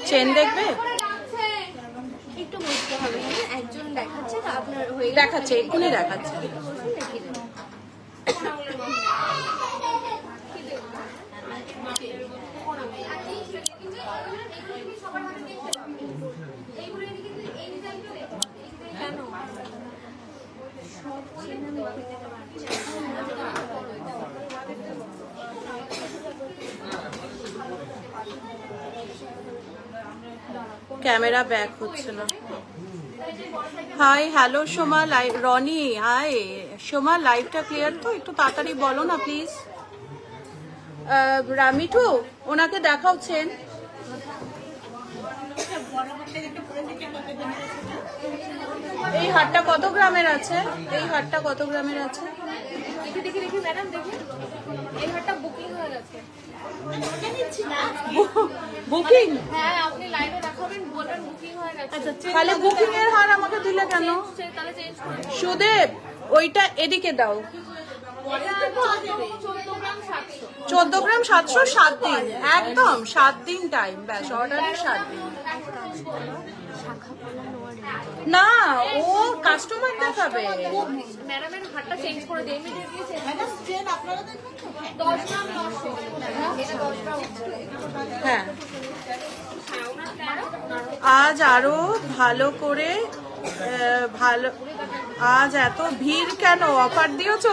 Chain দেখবে? একটু বুঝতে হবে, একজন দেখাচ্ছে না আপনার হয়ে দেখাচ্ছে, এক্ষুনি দেখাচ্ছে। ক্যামেরা ব্যাক হচ্ছে না। Hi, hello Soma, Roni hi Soma, লাইভটা ক্লিয়ার তো? একটু তাড়াতাড়ি বলো না প্লিজ। রামিঠু ওনাকে দেখাচ্ছেন। এই হাটটা কত গ্রামের আছে? এই হাটটা কত গ্রামের আছে? দেখি ম্যাডাম, দেখি এই হাটটা বুকিং হয়ে গেছে। বুকিং? হ্যাঁ, আপনি লাইভে দেখাবেন, বলবেন বুকিং হয়ে গেছে। আচ্ছা, তাহলে বুকিং এর হার আমাকে দিলে কেন? তাহলে চেঞ্জ করে সুদেব ওইটা এদিকে দাও। 14 গ্রাম 700, 7 দিন, একদম 7 দিন টাইম, ব্যাস অর্ডারে 7 দিন। না, ও কাস্টমার দেখাবে। ম্যাডামের হাটটা চেঞ্জ করে দিই, ইমিডিয়েটলি চেঞ্জ। ম্যাডাম চেন আপনারা দেখবেন তো? 10 গ্রাম 900, এটা 10 গ্রাম। হ্যাঁ, আজ আরো ভালো করে ভালো। আজ এত ভিড় কেন? অফার দিয়েছো?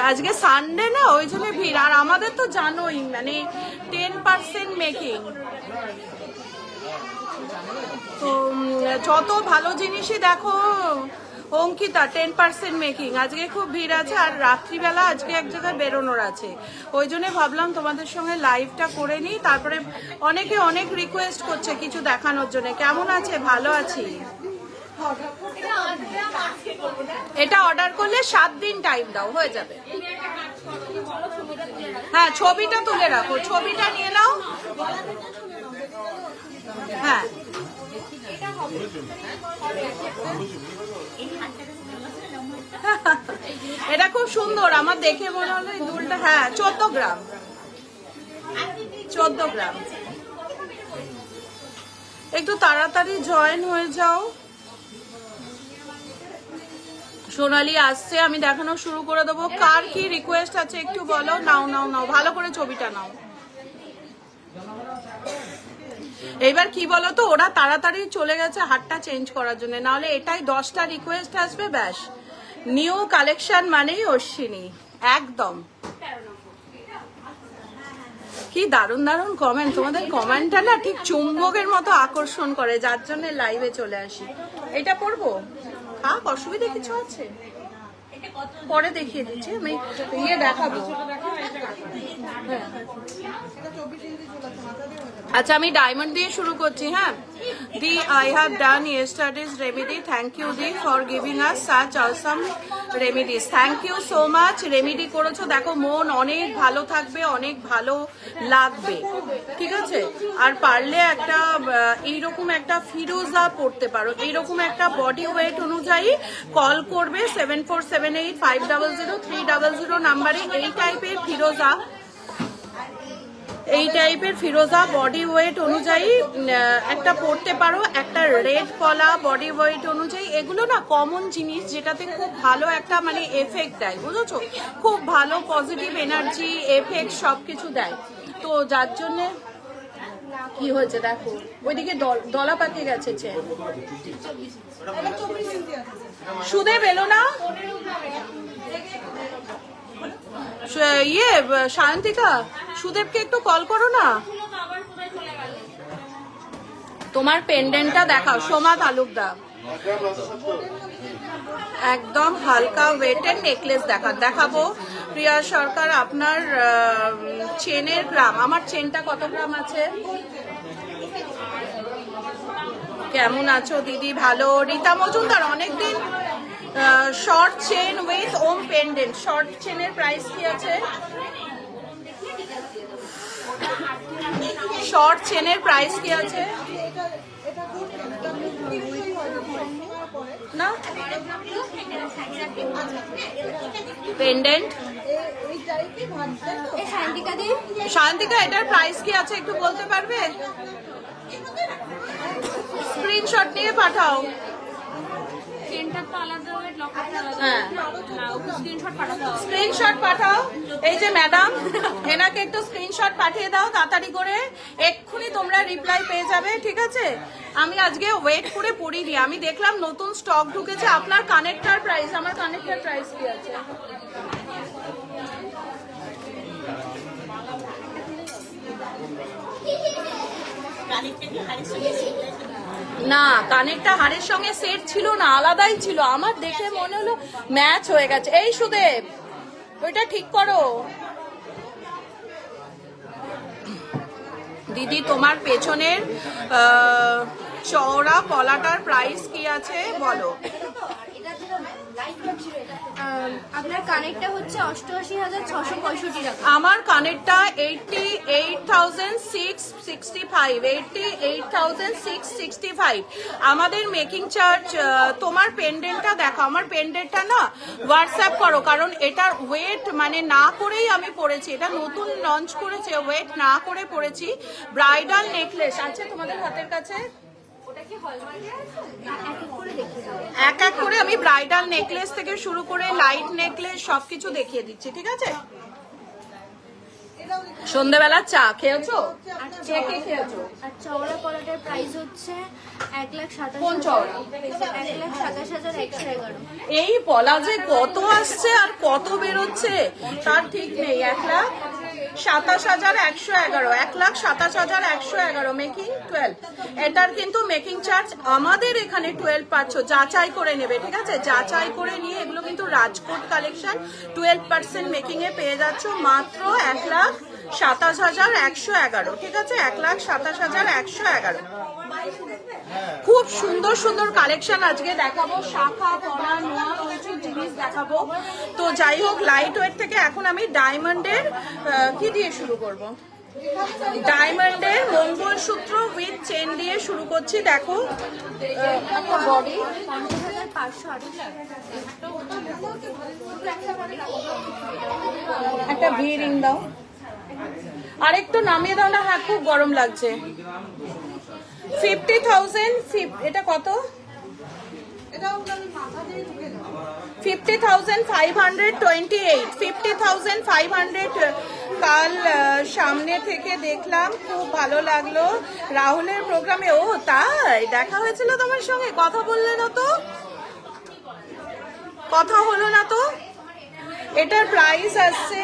আজকে সানডে না, ওই জন্য ভিড়। আর আমাদের তো জানোই, মানে 10% মেকিং, তো যত ভালো জিনিসই দেখো অঙ্কিতা 10% মেকিং। আজকে খুব ভিড় আছে, আর রাত্রিবেলা আজকে এক জায়গায় বেরোনোর আছে, ওই জন্য ভাবলাম তোমাদের সঙ্গে লাইভটা করে নিই। তারপরে অনেকে অনেক রিকোয়েস্ট করছে কিছু দেখানোর জন্য। কেমন আছে? ভালো আছি। এটা অর্ডার করলে 7 দিন টাইম দাও, হয়ে যাবে। হ্যাঁ, ছবিটা তুলে রাখো, ছবিটা নিয়ে নাও। হ্যাঁ, এটা খুব সুন্দর, আমার দেখে মনে হলো এই দুলটা। হ্যাঁ, 14 গ্রাম, 14 গ্রাম। একটু তাড়াতাড়ি জয়েন হয়ে যাও। সোনালি আসছে, আমি দেখানো শুরু করে দেবো। কার কি রিকোয়েস্ট আছে একটু বলো। নাও নাও নাও, ভালো করে ছবিটা নাও। এইবার কি বলো তো, ওরা তাড়াতাড়ি চলে গেছে হাটটা চেঞ্জ করার জন্য, নাহলে এটাই 10টা রিকোয়েস্ট আসবে, ব্যাস। নিউ কালেকশন মানেই অশ্বিনী, একদম। কি দারুণ দারুণ কমেন্ট, তোমাদের কমেন্টটা না ঠিক চুম্বকের মতো আকর্ষণ করে, যার জন্য লাইভে চলে আসি। এটা পরবো? থাক, অসুবিধা কিছু আছে? পরে দেখিয়ে দিচ্ছি, আমি ইয়ে দেখাবো। আচ্ছা, আমি ডায়মন্ড দিয়ে শুরু করছি। হ্যাঁ দি, I have done yesterday's remedy. Thank you দি for giving us such awesome remedies. Thank you so much. Remedy করেছো, দেখো মন অনেক ভালো থাকবে, অনেক ভালো লাগবে, ঠিক আছে? আর পারলে একটা এইরকম একটা ফিরোজা পড়তে পারো, এইরকম একটা বডি ওয়েট অনুযায়ী কল করবে 7478500300 নাম্বারে। এই টাইপের ফিরোজা, এই টাইপের ফিরোজা বডি ওয়েট অনুযায়ী একটা পড়তে পারো, একটা রেড কলা বডি ওয়েট অনুযায়ী। এগুলো না কমন জিনিস, যেটাতে খুব ভালো একটা মানে এফেক্ট দেয়, বুঝেছো? খুব ভালো পজিটিভ এনার্জি এফেক্ট সবকিছু দেয়। তো যার জন্য কি হয়েছে দেখো, ওইদিকে দলা পাকিয়ে গেছে। সুদেব এলো না? ইয়ে সায়ন্তিকা, সুদেবকে একটু কল করো না। তোমার পেন্ডেন্টটা দেখাও সোমা তালুকদার। একদম হালকা ওয়েটের নেকলেস দেখাবো। প্রিয়া সরকার, আপনার চেনের গ্রাম, আমার চেনটা কত গ্রাম আছে? কেমন আছো দিদি? ভালো। রীতা মজুমদার, অনেকদিন। Short chain with Om pendant, short চেনের প্রাইস কি আছে? শর্ট চেনের প্রাইস কি আছে? না পেন্ডেন্ট শান্তিকা, এটার প্রাইস কি আছে একটু বলতে পারবে? স্ক্রিনশট নিয়ে পাঠাও। স্ক্রিনশট পাঠাও। এই যে ম্যাডাম, এনাকে একটু স্ক্রিনশট পাঠিয়ে দাও তাড়াতাড়ি করে, এক্ষুনি তোমরা রিপ্লাই পেয়ে যাবে, ঠিক আছে? আমি আজকে ওয়েট করে পড়িনি, আমি দেখলাম নতুন স্টক ঢুকেছে। আপনার কানেক্টর প্রাইস, আমার কানেক্টর প্রাইস কি আছে? না, কানেরটা হাড়ের সঙ্গে সেট ছিল না, আলাদাই ছিল। আমার দেখে মনে হলো ম্যাচ হয়ে গেছে। এই সুদেব, ওইটা ঠিক করো। দিদি, তোমার পেছনের চওড়া পলাটার প্রাইস কি আছে বলো? আপনার কানেরটা হচ্ছে 88,665 টাকা। আমার কানেরটা 88,665, 88,665। আমাদের মেকিং চার্জ। তোমার পেন্ডেন্টটা দেখো, আমার পেন্ডেন্টটা না হোয়াটসঅ্যাপ করো, কারণ এটার ওয়েট মানে না করেই আমি পরেছি, এটা নতুন লঞ্চ করেছে, ওয়েট না করে পরেছি। ব্রাইডাল নেকলেস আছে তোমাদের হাতের কাছে? এক এক করে আমি ব্রাইডাল নেকলেস থেকে শুরু করে লাইট নেকলেস সবকিছু দেখিয়ে দিচ্ছি, ঠিক আছে? সন্ধ্যাবেলা চা খেয়েছো? কে কে খেয়েছো? আর চওড়া পলাটার প্রাইস হচ্ছে 1,27,000। কোন চওড়া? 1,27,111। এই পলা যে কত আসছে আর কত বেরোচ্ছে তার ঠিক নেই। 1,27,111, 1,27,111 মেকিং 12। এটার কিন্তু মেকিং চার্জ আমাদের এখানে 12 পাচ্ছ, যাচাই করে নেবে, ঠিক আছে? যাচাই করে নিয়ে, এগুলো কিন্তু রাজকোট কালেকশন, 12% মেকিং এ পেয়ে যাচ্ছ মাত্র 1,27,111, ঠিক আছে? 1,27,111। খুব সুন্দর সুন্দর কালেকশন আজকে দেখাবো, শাখা পরা নোয়া প্রচুর জিনিস দেখাবো। তো যাই হোক, লাইট ওয়েট থেকে এখন আমি ডায়মন্ডের কি দিয়ে শুরু করব? ডায়মন্ডের মঙ্গলসূত্র উইথ চেন দিয়ে শুরু করছি। দেখো বডি 50,500। একটা ভি রিং দাও, আরেকটু নামিয়ে দাও না। হ্যাঁ, খুব গরম লাগছে। 50,000। এটা কত? 50,528। 50,500। কাল সামনে থেকে দেখলাম, খুব ভালো লাগলো রাহুলের প্রোগ্রামে। ও তাই, দেখা হয়েছিল তোমার সঙ্গে? কথা বললে না তো? কথা হলো না তো? এটার প্রাইস আসছে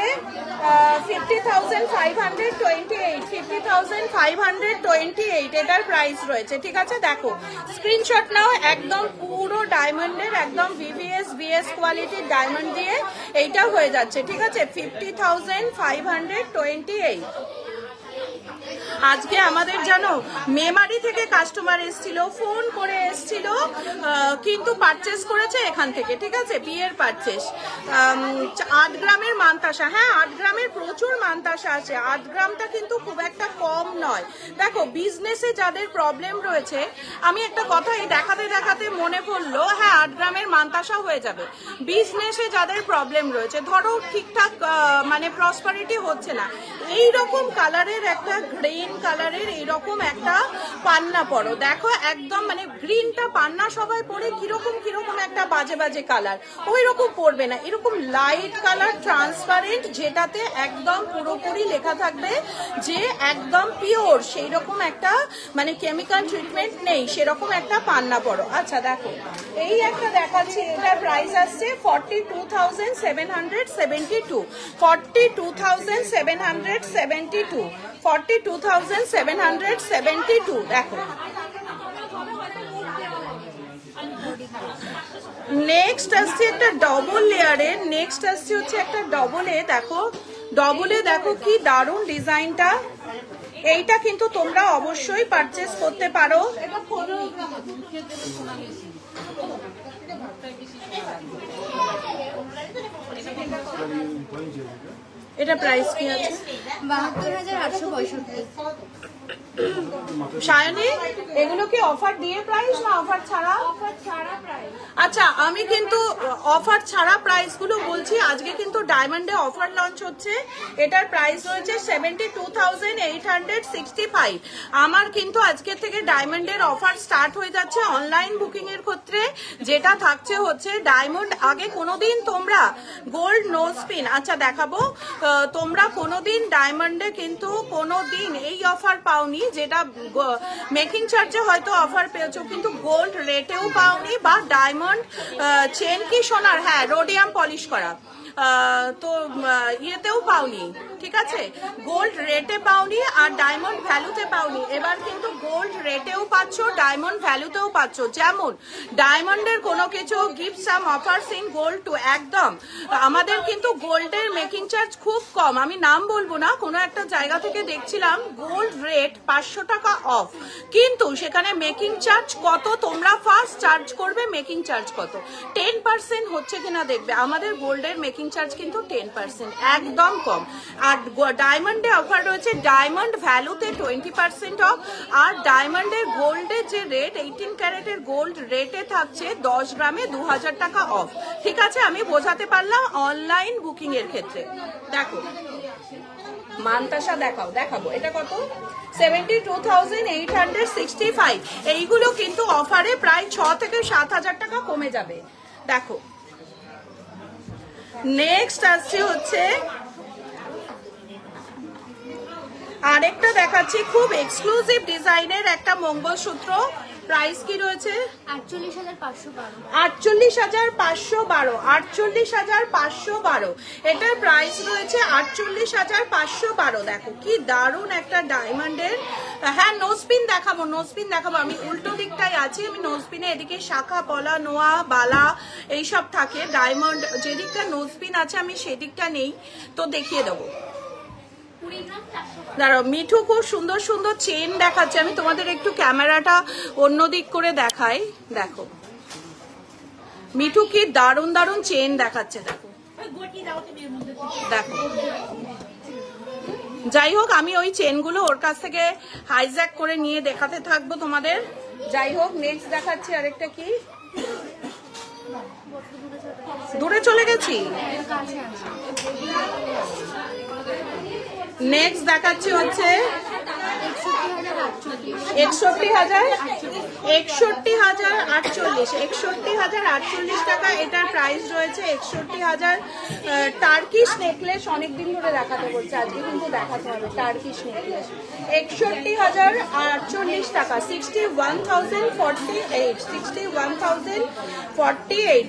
50,528। 50,528 এটার প্রাইস রয়েছে, ঠিক আছে? দেখো, স্ক্রিনশট নাও। একদম পুরো ডায়মন্ডের, একদম ভিভিএস বিএস কোয়ালিটির ডায়মন্ড দিয়ে এইটা হয়ে যাচ্ছে, ঠিক আছে? 50,528। আজকে আমাদের জানো মেমারি থেকে কাস্টমার এসেছিল, ফোন করে এসেছিল, কিন্তু পারচেস করেছে এখান থেকে, ঠিক আছে? বিয়ের পারচেস। 8 গ্রামের মানতাসা। হ্যাঁ, 8 গ্রামের প্রচুর মানতাসা আছে। 8 গ্রামটা কিন্তু খুব একটা কম নয়। দেখো, বিজনেসে যাদের প্রবলেম রয়েছে, আমি একটা কথা এই দেখাতে দেখাতে মনে পড়লো, হ্যাঁ 8 গ্রামের মানতাসা হয়ে যাবে। বিজনেসে যাদের প্রবলেম রয়েছে, ধরো ঠিকঠাক মানে প্রসপারিটি হচ্ছে না, এইরকম কালারের একটা গ্রিন কালারের এইরকম একটা পান্না পরো। দেখো, একদম মানে গ্রিনটা পান্না সবাই পরে কিরকম কিরকম একটা বাজে বাজে কালার, ওই রকম পরবে না। এরকম লাইট কালার ট্রান্সপারেন্ট, যেটাতে একদম পুরোপুরি লেখা থাকবে যে একদম পিওর, সেই রকম একটা মানে কেমিক্যাল ট্রিটমেন্ট নেই, সেরকম একটা পান্না পরো। আচ্ছা দেখো, এই একটা দেখাচ্ছি, এটার প্রাইস আসছে 42,772। 42,772। 42,772। দেখো, নেক্সট আসছে একটা ডবল লেয়ারের, নেক্সট আসছে হচ্ছে একটা ডবলে। দেখো, ডবলে দেখো কি দারুণ ডিজাইনটা। এইটা কিন্তু তোমরা অবশ্যই পারচেস করতে পারো। এটা প্রাইস কি আছে? 72,865। সায়নী, এগুলো কি অফার দিয়ে প্রাইস না অফার ছাড়া? আচ্ছা আমি কিন্তু অফার ছাড়া প্রাইসগুলো বলছি। আজকে কিন্তু ডায়মন্ডে অফার লঞ্চ হচ্ছে, এটার প্রাইস রয়েছে 72,865। আমার কিন্তু আজকে থেকে ডায়মন্ডের অফার স্টার্ট হয়ে যাচ্ছে অনলাইন বুকিং এর ক্ষেত্রে। যেটা থাকছে হচ্ছে ডায়মন্ড, আগে কোনোদিন তোমরা গোল্ড নো স্পিন, আচ্ছা দেখাবো, তোমরা কোনোদিন ডায়মন্ডে কিন্তু কোনোদিন এই অফার পাওনি, যেটা মেকিং চার্জে হয়তো অফার পেয়েছো কিন্তু গোল্ড রেটেও পাওনি, বা ডায়মন্ড চেন কি সোনার, হ্যাঁ রোডিয়াম পলিশ করা, তো ইয়েতেও পাওনি, ঠিক আছে, গোল্ড রেটে পাওনি আর ডায়মন্ড ভ্যালুতে পাওনি। এবার কিন্তু গোল্ড রেটেও পাচ্ছ, ডায়মন্ড ভ্যালুতেও পাচ্ছ। যেমন ডায়মন্ডের কোনো কিছু gift some offers in gold too, একদম আমাদের কিন্তু গোল্ডের মেকিং চার্জ খুব কম, আমি নাম বলবো না, কোনো একটা জায়গা থেকে দেখছিলাম গোল্ড রেট 500 টাকা অফ, কিন্তু সেখানে মেকিং চার্জ কত, তোমরা ফার্স্ট চার্জ করবে মেকিং চার্জ কত, 10% হচ্ছে কিনা দেখবে। আমাদের গোল্ডের মেকিং চার্জ কিন্তু 10%, একদম কম। আর ডায়মন্ডে অফার রয়েছে ডায়মন্ড ভ্যালুতে 20% অফ, আর ডায়মন্ডের গোল্ডের যে রেট 18 ক্যারেটের গোল্ড রেটে থাকছে 10 গ্রামে 2000 টাকা অফ, ঠিক আছে, আমি বোঝাতে পারলাম অনলাইন বুকিং এর ক্ষেত্রে। দেখো মানতাসা দেখাবো, এটা কত, 72,865। এইগুলো কিন্তু অফারে প্রায় 6 থেকে 7,000 টাকা কমে যাবে। দেখো নেক্সট আসছে হচ্ছে আরেকটা দেখাচ্ছি, খুব এক্সক্লুসিভ ডিজাইনের একটা মঙ্গলসূত্র। প্রাইস কি রয়েছে 48,512। 48,512, এটার প্রাইস রয়েছে 48,512। দেখো কি দারুণ একটা ডায়মন্ডের, হ্যাঁ নোজপিন দেখাবো, আমি উল্টো দিকটাই আছি, আমি নোজপিনে এদিকে শাখা পলা নোয়া বালা এইসব থাকে, ডায়মন্ড যেদিকটা নোজপিন আছে আমি সেদিকটা নেই, তো দেখিয়ে দেবো। দাঁড়াও, মিঠু খুব সুন্দর সুন্দর চেন দেখাচ্ছে, আমি তোমাদের একটু ক্যামেরাটা অন্যদিক করে দেখাই। দেখো মিঠু কি দারুণ দারুণ চেন দেখাচ্ছে, দেখো দেখো। যাই হোক আমি ওই চেনগুলো ওর কাছ থেকে হাইজ্যাক করে নিয়ে দেখাতে থাকবো তোমাদের। যাই হোক নেক্সট দেখাচ্ছি আরেকটা, কি দূরে চলে গেছি, নেক্সট দেখাচ্ছি হচ্ছে 61,048 টাকা, এটার প্রাইস রয়েছে 61,000। টার্কিশ নেকলেস অনেকদিন ধরে দেখাতে বলছে, আজকে কিন্তু দেখাতে হবে টার্কিশ নেকলেস, 61,048 টাকা, 61,048, 61,048।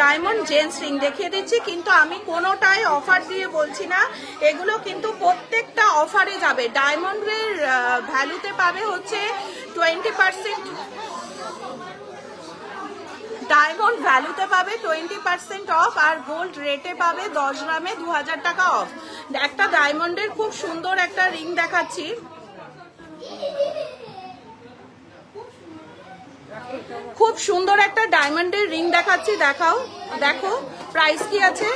ডায়মন্ড জেন্টস রিং দেখিয়ে দিচ্ছি, কিন্তু আমি কোনোটাই অফার দিয়ে বলছি না, এগুলো কিন্তু প্রত্যেকটা অফারে যাবে। ডায়মন্ডের ভ্যালুতে পাবে হচ্ছে 20%, ডায়মন্ড ভ্যালুতে পাবে 20% অফ, আর গোল্ড রেটে পাবে 10 গ্রামে 2000 টাকা অফ। একটা ডায়মন্ডের খুব সুন্দর একটা রিং দেখাচ্ছি, খুব সুন্দর একটা ডায়মন্ডের রিং দেখাচ্ছি, দেখাও, দেখো প্রাইস কি আছে,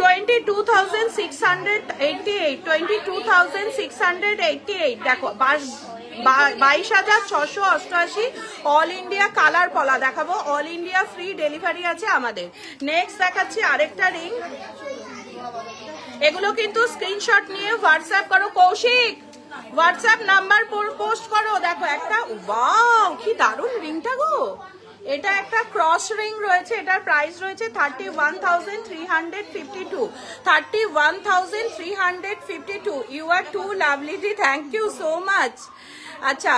22,688, 22,688। দেখো 22,688, অল ইন্ডিয়া কালার পলা দেখাবো, অল ইন্ডিয়া ফ্রি ডেলিভারি আছে আমাদের। নেক্সট দেখাচ্ছি আরেকটা রিং, এগুলো কিন্তু স্ক্রিনশট নিয়ে হোয়াটসঅ্যাপ করো, কৌশিক হোয়াটসঅ্যাপ নাম্বার পোস্ট করো। দেখো একটা, ওয়াও কি দারুণ রিংটা গো, এটা একটা ক্রস রিং রয়েছে, এটার প্রাইস রয়েছে 31,352, 31,352। ইউ আর টু লাভলি দি, থ্যাংক ইউ সো মাচ। আচ্ছা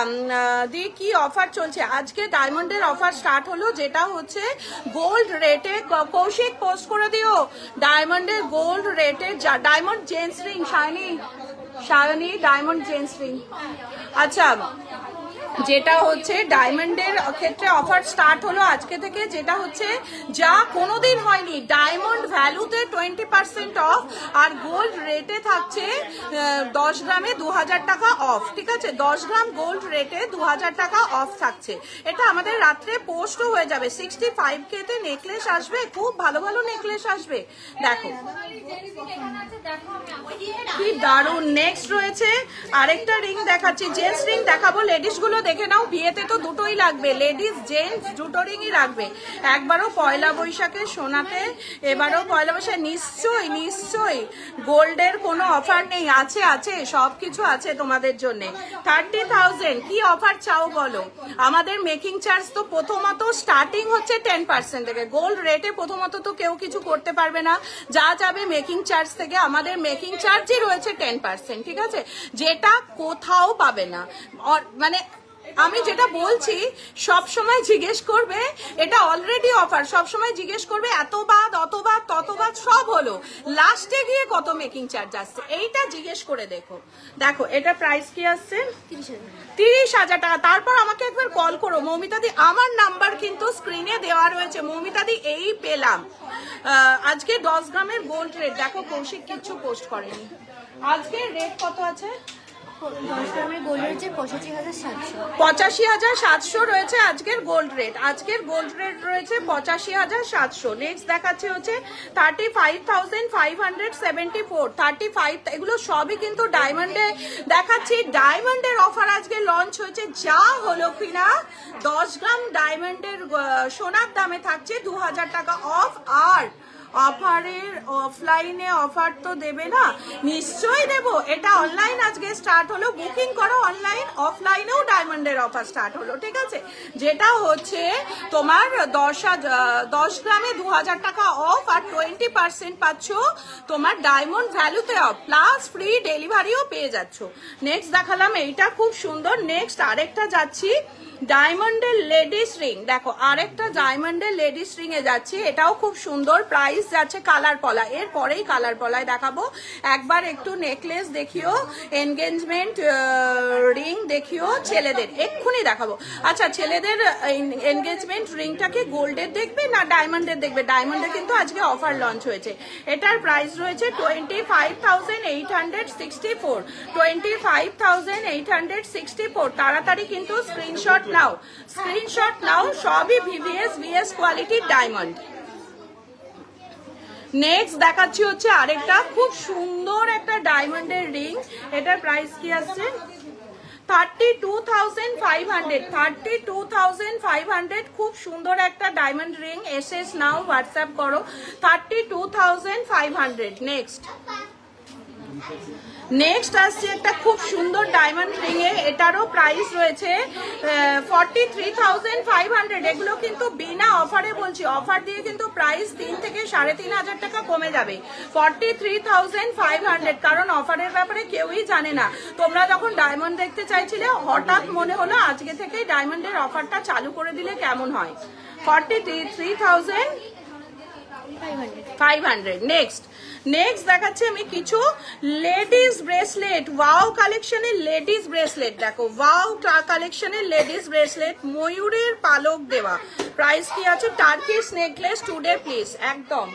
দি কি অফার চলছে আজকে, ডায়মন্ডের অফার স্টার্ট হলো, যেটা হচ্ছে গোল্ড রেটে, কৌশিক পোস্ট করে দিও, ডায়মন্ডের গোল্ড রেটে, diamond gents ring, shiny diamond gents ring. আচ্ছা যেটা হচ্ছে ডায়মন্ডের ক্ষেত্রে অফার স্টার্ট হলো আজকে থেকে, যেটা হচ্ছে যা কোনোদিন হয়নি, ডায়মন্ড ভ্যালুতে 20% অফ, আর গোল্ড রেটে থাকছে 10 গ্রামে 2000 টাকা অফ, ঠিক আছে, 10 গ্রাম গোল্ড রেটে 2000 টাকা অফ থাকছে। এটা আমাদের রাত্রে পোস্টও হয়ে যাবে, 65K তে নেকলেস আসবে, খুব ভালো ভালো নেকলেস আসবে। দেখো কি দারুণ। নেক্সট রয়েছে আরেকটা রিং দেখাচ্ছি, জেন্টস রিং দেখাবো, লেডিস গুলো দেখে নাও, বিয়েতে তো দুটোই লাগবে, লেডিস জেন্টস দুটো রিংই লাগবে। একবারও পয়লা বৈশাখের সোনাতে, এবারও পয়লা বৈশাখ, নিশ্চয়ই নিশ্চয়ই গোল্ডের কোনো অফার নেই, আছে আছে সব কিছু আছে তোমাদের জন্য। 30,000 কি অফার চাও বলো? আমাদের মেকিং চার্জ তো প্রথমত স্টার্টিং হচ্ছে 10% থেকে। গোল্ড রেটে প্রথমত তো কেউ কিছু করতে পারবে না, যা যাবে মেকিং চার্জ থেকে। আমাদের মেকিং চার্জই রয়েছে 10%, ঠিক আছে, যেটা কোথাও পাবে না। মানে আমি যেটা বলছি সব সময় জিজ্ঞেস করবে, এটা অলরেডি অফার, সব সময় জিজ্ঞেস করবে এত বাদ অত বাদ তত বাদ সব হলো, লাস্টে গিয়ে কত মেকিং চার্জ আসছে এইটা জিজ্ঞেস করে দেখো। দেখো এটা প্রাইস কি আসছে 30,000 টাকা। তারপর আমাকে একবার কল করো মৌমিতাদি, আমার নাম্বার কিন্তু স্ক্রিনে দেওয়া রয়েছে। মৌমিতাদি এই পেলাম আজকে 10 গ্রামের গোল্ড রেট, দেখো কৌশিক কিচ্ছু পোস্ট করেনি। আজকে রেট কত আছে? 10 গ্রামের গোল্ড রয়েছে 85,700। 85,700 রয়েছে আজকের গোল্ড রেট। আজকের গোল্ড রেট রয়েছে 85,700। নেক্সট দেখাচ্ছে হচ্ছে 35,574। 35 এগুলো সবই কিন্তু ডায়মন্ডে দেখাচ্ছি। ডায়মন্ডের অফার আজকে লঞ্চ হয়েছে, যা হলো কিনা 10 গ্রাম ডায়মন্ডের সোনার দামে থাকছে 2,000 টাকা অফ। আর অফারের অফলাইনে অফার তো দেবে না? নিশ্চয়ই দেব। এটা অনলাইন আজকে স্টার্ট হলো, বুকিং করো অনলাইন, অফলাইনেও ডায়মন্ডের অফার স্টার্ট হলো, ঠিক আছে, যেটা হচ্ছে তোমার 10 গ্রামে 2,000 টাকা অফ আর 20% পাচ্ছ তোমার ডায়মন্ড ভ্যালুতে অফ, প্লাস ফ্রি ডেলিভারিও পেয়ে যাচ্ছ। নেক্সট দেখালাম এইটা খুব সুন্দর। নেক্সট আরেকটা যাচ্ছি ডায়মন্ডের লেডিস রিং। দেখো আরেকটা ডায়মন্ডের লেডিস রিং এ যাচ্ছি, এটাও খুব সুন্দর। প্রাইস যাচ্ছে কালার পলা, এর পরেই কালার পলায় দেখাবো। একবার একটু নেকলেস দেখিও, এনগেজমেন্ট রিং দেখিও ছেলেদের, এক্ষুনি দেখাবো। আচ্ছা ছেলেদের এনগেজমেন্ট রিংটা কি গোল্ডের দেখবে না ডায়মন্ডের দেখবে? ডায়মন্ডের কিন্তু আজকে অফার লঞ্চ হয়েছে। এটার প্রাইস রয়েছে 25,864। 25,864। তাড়াতাড়ি কিন্তু স্ক্রিনশট নাও, স্ক্রিনশট নাও, সবই ভিভিএস কোয়ালিটির ডায়মন্ড। নেক্সট দেখাচ্ছি হচ্ছে আরেকটা খুব সুন্দর একটা ডায়মন্ডের রিং। এটার প্রাইস কি আসছে 32,500। 32,500 খুব সুন্দর একটা ডায়মন্ড রিং। এসএস নাও, হোয়াটসঅ্যাপ করো। 32,500। নেক্সট আসছে একটা খুব সুন্দর ডায়মন্ড রিং এ, এটারও প্রাইস রয়েছে 43,500। এগুলো কিন্তু বিনা অফারে বলছি, অফার দিয়ে কিন্তু প্রাইস 3 থেকে 3,500 টাকা কমে যাবে। 43,500, কারণ অফারের ব্যাপারে কেউই জানে না। তোমরা যখন ডায়মন্ড দেখতে চাইছিলে, হঠাৎ মনে হলো আজকে থেকে ডায়মন্ডের অফারটা চালু করে দিলে কেমন হয়। 43,500। নেক্সট দেখাচ্ছি আমি কিছু লেডিস ব্রেসলেট, ওয়াও কালেকশনের লেডিস ব্রেসলেট। দেখো ওয়াও কালেকশনের লেডিস ব্রেসলেট, ময়ূরের পালক দেওয়া। প্রাইস কি আছে? টার্কিশ নেকলেস টুডে প্লিজ, একদম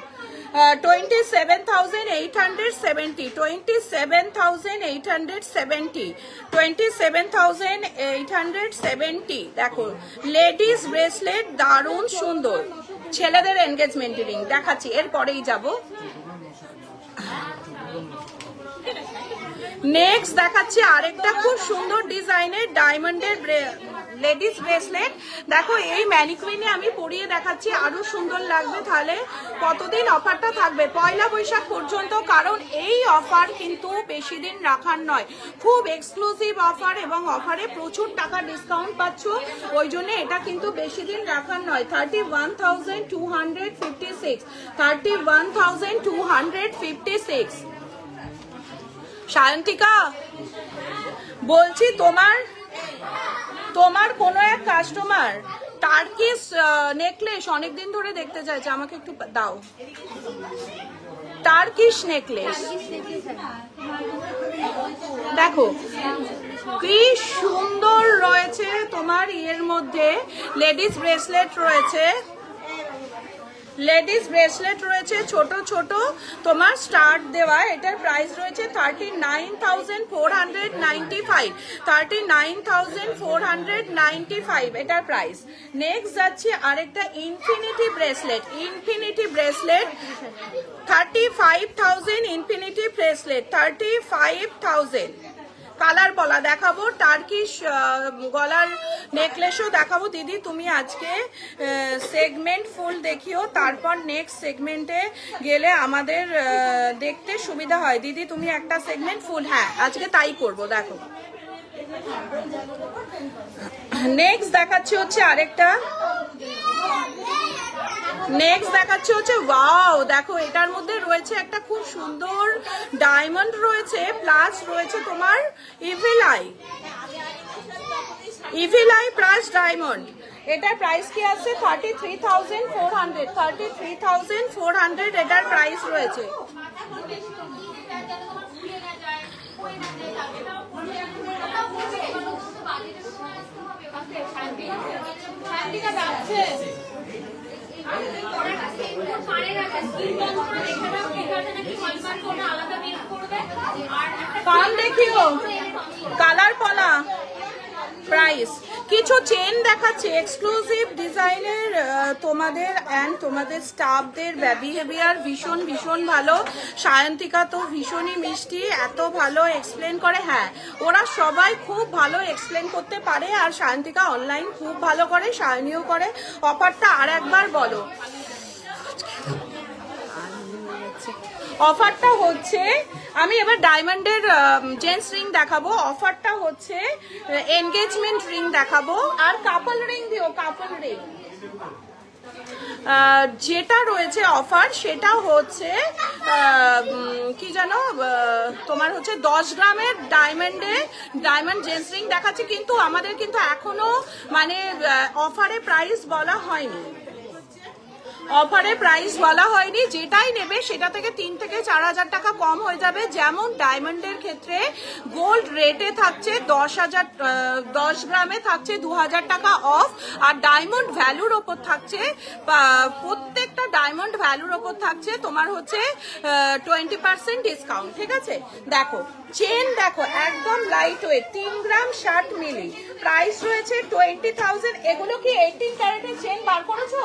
27,870। 27,870। 27,870। দেখো লেডিস ব্রেসলেট দারুণ সুন্দর। ছেলেদের এনগেজমেন্ট রিং দেখাচ্ছি, এরপরেই যাব। নেক্সট দেখাচ্ছি আরেকটা খুব সুন্দর ডিজাইনের ডায়মন্ডের লেডিস ব্রেসলেট। দেখো এই ম্যানিকুইনে আমি পরিয়ে দেখাচ্ছি, আরো সুন্দর লাগবে। তাহলে কতদিন অফারটা থাকবে? পয়লা বৈশাখ পর্যন্ত, কারণ এই অফার কিন্তু বেশি দিন রাখার নয়, খুব এক্সক্লুসিভ অফার এবং অফারে প্রচুর টাকা ডিসকাউন্ট পাচ্ছ, ওই জন্য এটা কিন্তু বেশি দিন রাখার নয়। 31,256। 31,256। সায়ন্তিকা বলছি, তোমার কোনো এক কাস্টমার টার্কিশ নেকলেস অনেকদিন ধরে দেখতে চাইছে, আমাকে একটু দাও। টার্কিশ নেকলেস দেখো কি সুন্দর রয়েছে তোমার, এর মধ্যে লেডিস ব্রেসলেট রয়েছে, লেডিস ব্রেসলেট রয়েছে ছোট ছোট তোমার স্টার্ট দেওয়া। এটার প্রাইস রয়েছে 39,495। 39,495 এটার প্রাইস। নেক্সট যাচ্ছি আরেকটা infinity bracelet. 35,000 infinity bracelet. 35,000। Colour পলা দেখাবো, টার্কিশ গলার নেকলেসও দেখাবো। দিদি তুমি আজকে সেগমেন্ট ফুল দেখিও, তারপর নেক্সট সেগমেন্টে গেলে আমাদের দেখতে সুবিধা হয়। দিদি তুমি একটা সেগমেন্ট ফুল, হ্যাঁ আজকে তাই করব। দেখো নেক্সট দেখাচ্ছি হচ্ছে আরেকটা, নেক্সট দেখাচ্ছি হচ্ছে ওয়াও, দেখো এটার মধ্যে রয়েছে একটা খুব সুন্দর ডায়মন্ড রয়েছে, প্লাস রয়েছে তোমার ইভিল আই প্লাস ডায়মন্ড। এটার প্রাইস কি আছে 33,400, 33,400 এটার প্রাইস রয়েছে। কান দেখিও, কালার পলা প্রাইস। কিছু চেন দেখাচ্ছে এক্সক্লুসিভ ডিজাইনের, তোমাদের অ্যান্ড তোমাদের স্টাফদের বিহেভিয়ার ভীষণ ভীষণ ভালো। সায়ন্তিকা তো ভীষণই মিষ্টি, এত ভালো এক্সপ্লেন করে। হ্যাঁ ওরা সবাই খুব ভালো এক্সপ্লেন করতে পারে, আর সায়ন্তিকা অনলাইন খুব ভালো করে, সায়নীও করে। অফারটা আর একবার বলো। অফারটা হচ্ছে, আমি এবার ডায়মন্ডের জেন্টস রিং দেখাবো। অফারটা হচ্ছে এনগেজমেন্ট রিং দেখাবো, আর কাপল রিং দিও, কাপল রিং। যেটা রয়েছে অফার সেটা হচ্ছে কি জানো, তোমার হচ্ছে 10 গ্রামের ডায়মন্ড জেন্টস রিং দেখাচ্ছে, কিন্তু আমাদের কিন্তু এখনো মানে অফারে প্রাইস বলা হয়নি, অফারে প্রাইস বলা হয়নি। যেটাই নেবে সেটা থেকে 3 থেকে 4,000 টাকা কম হয়ে যাবে। যেমন ডায়মন্ডের ক্ষেত্রে গোল্ড রেটে থাকছে 10 গ্রামে থাকছে 2,000 টাকা অফ, আর ডায়মন্ড ভ্যালুর ওপর থাকছে, প্রত্যেকটা ডায়মন্ড ভ্যালুর ওপর থাকছে তোমার হচ্ছে 20% ডিসকাউন্ট। ঠিক আছে, দেখো চেন দেখো একদম লাইট ওয়েট, 3 গ্রাম 60 মিলি, প্রাইস রয়েছে 20,000। এগুলো কি 18 ক্যারেটের চেন বার করেছো?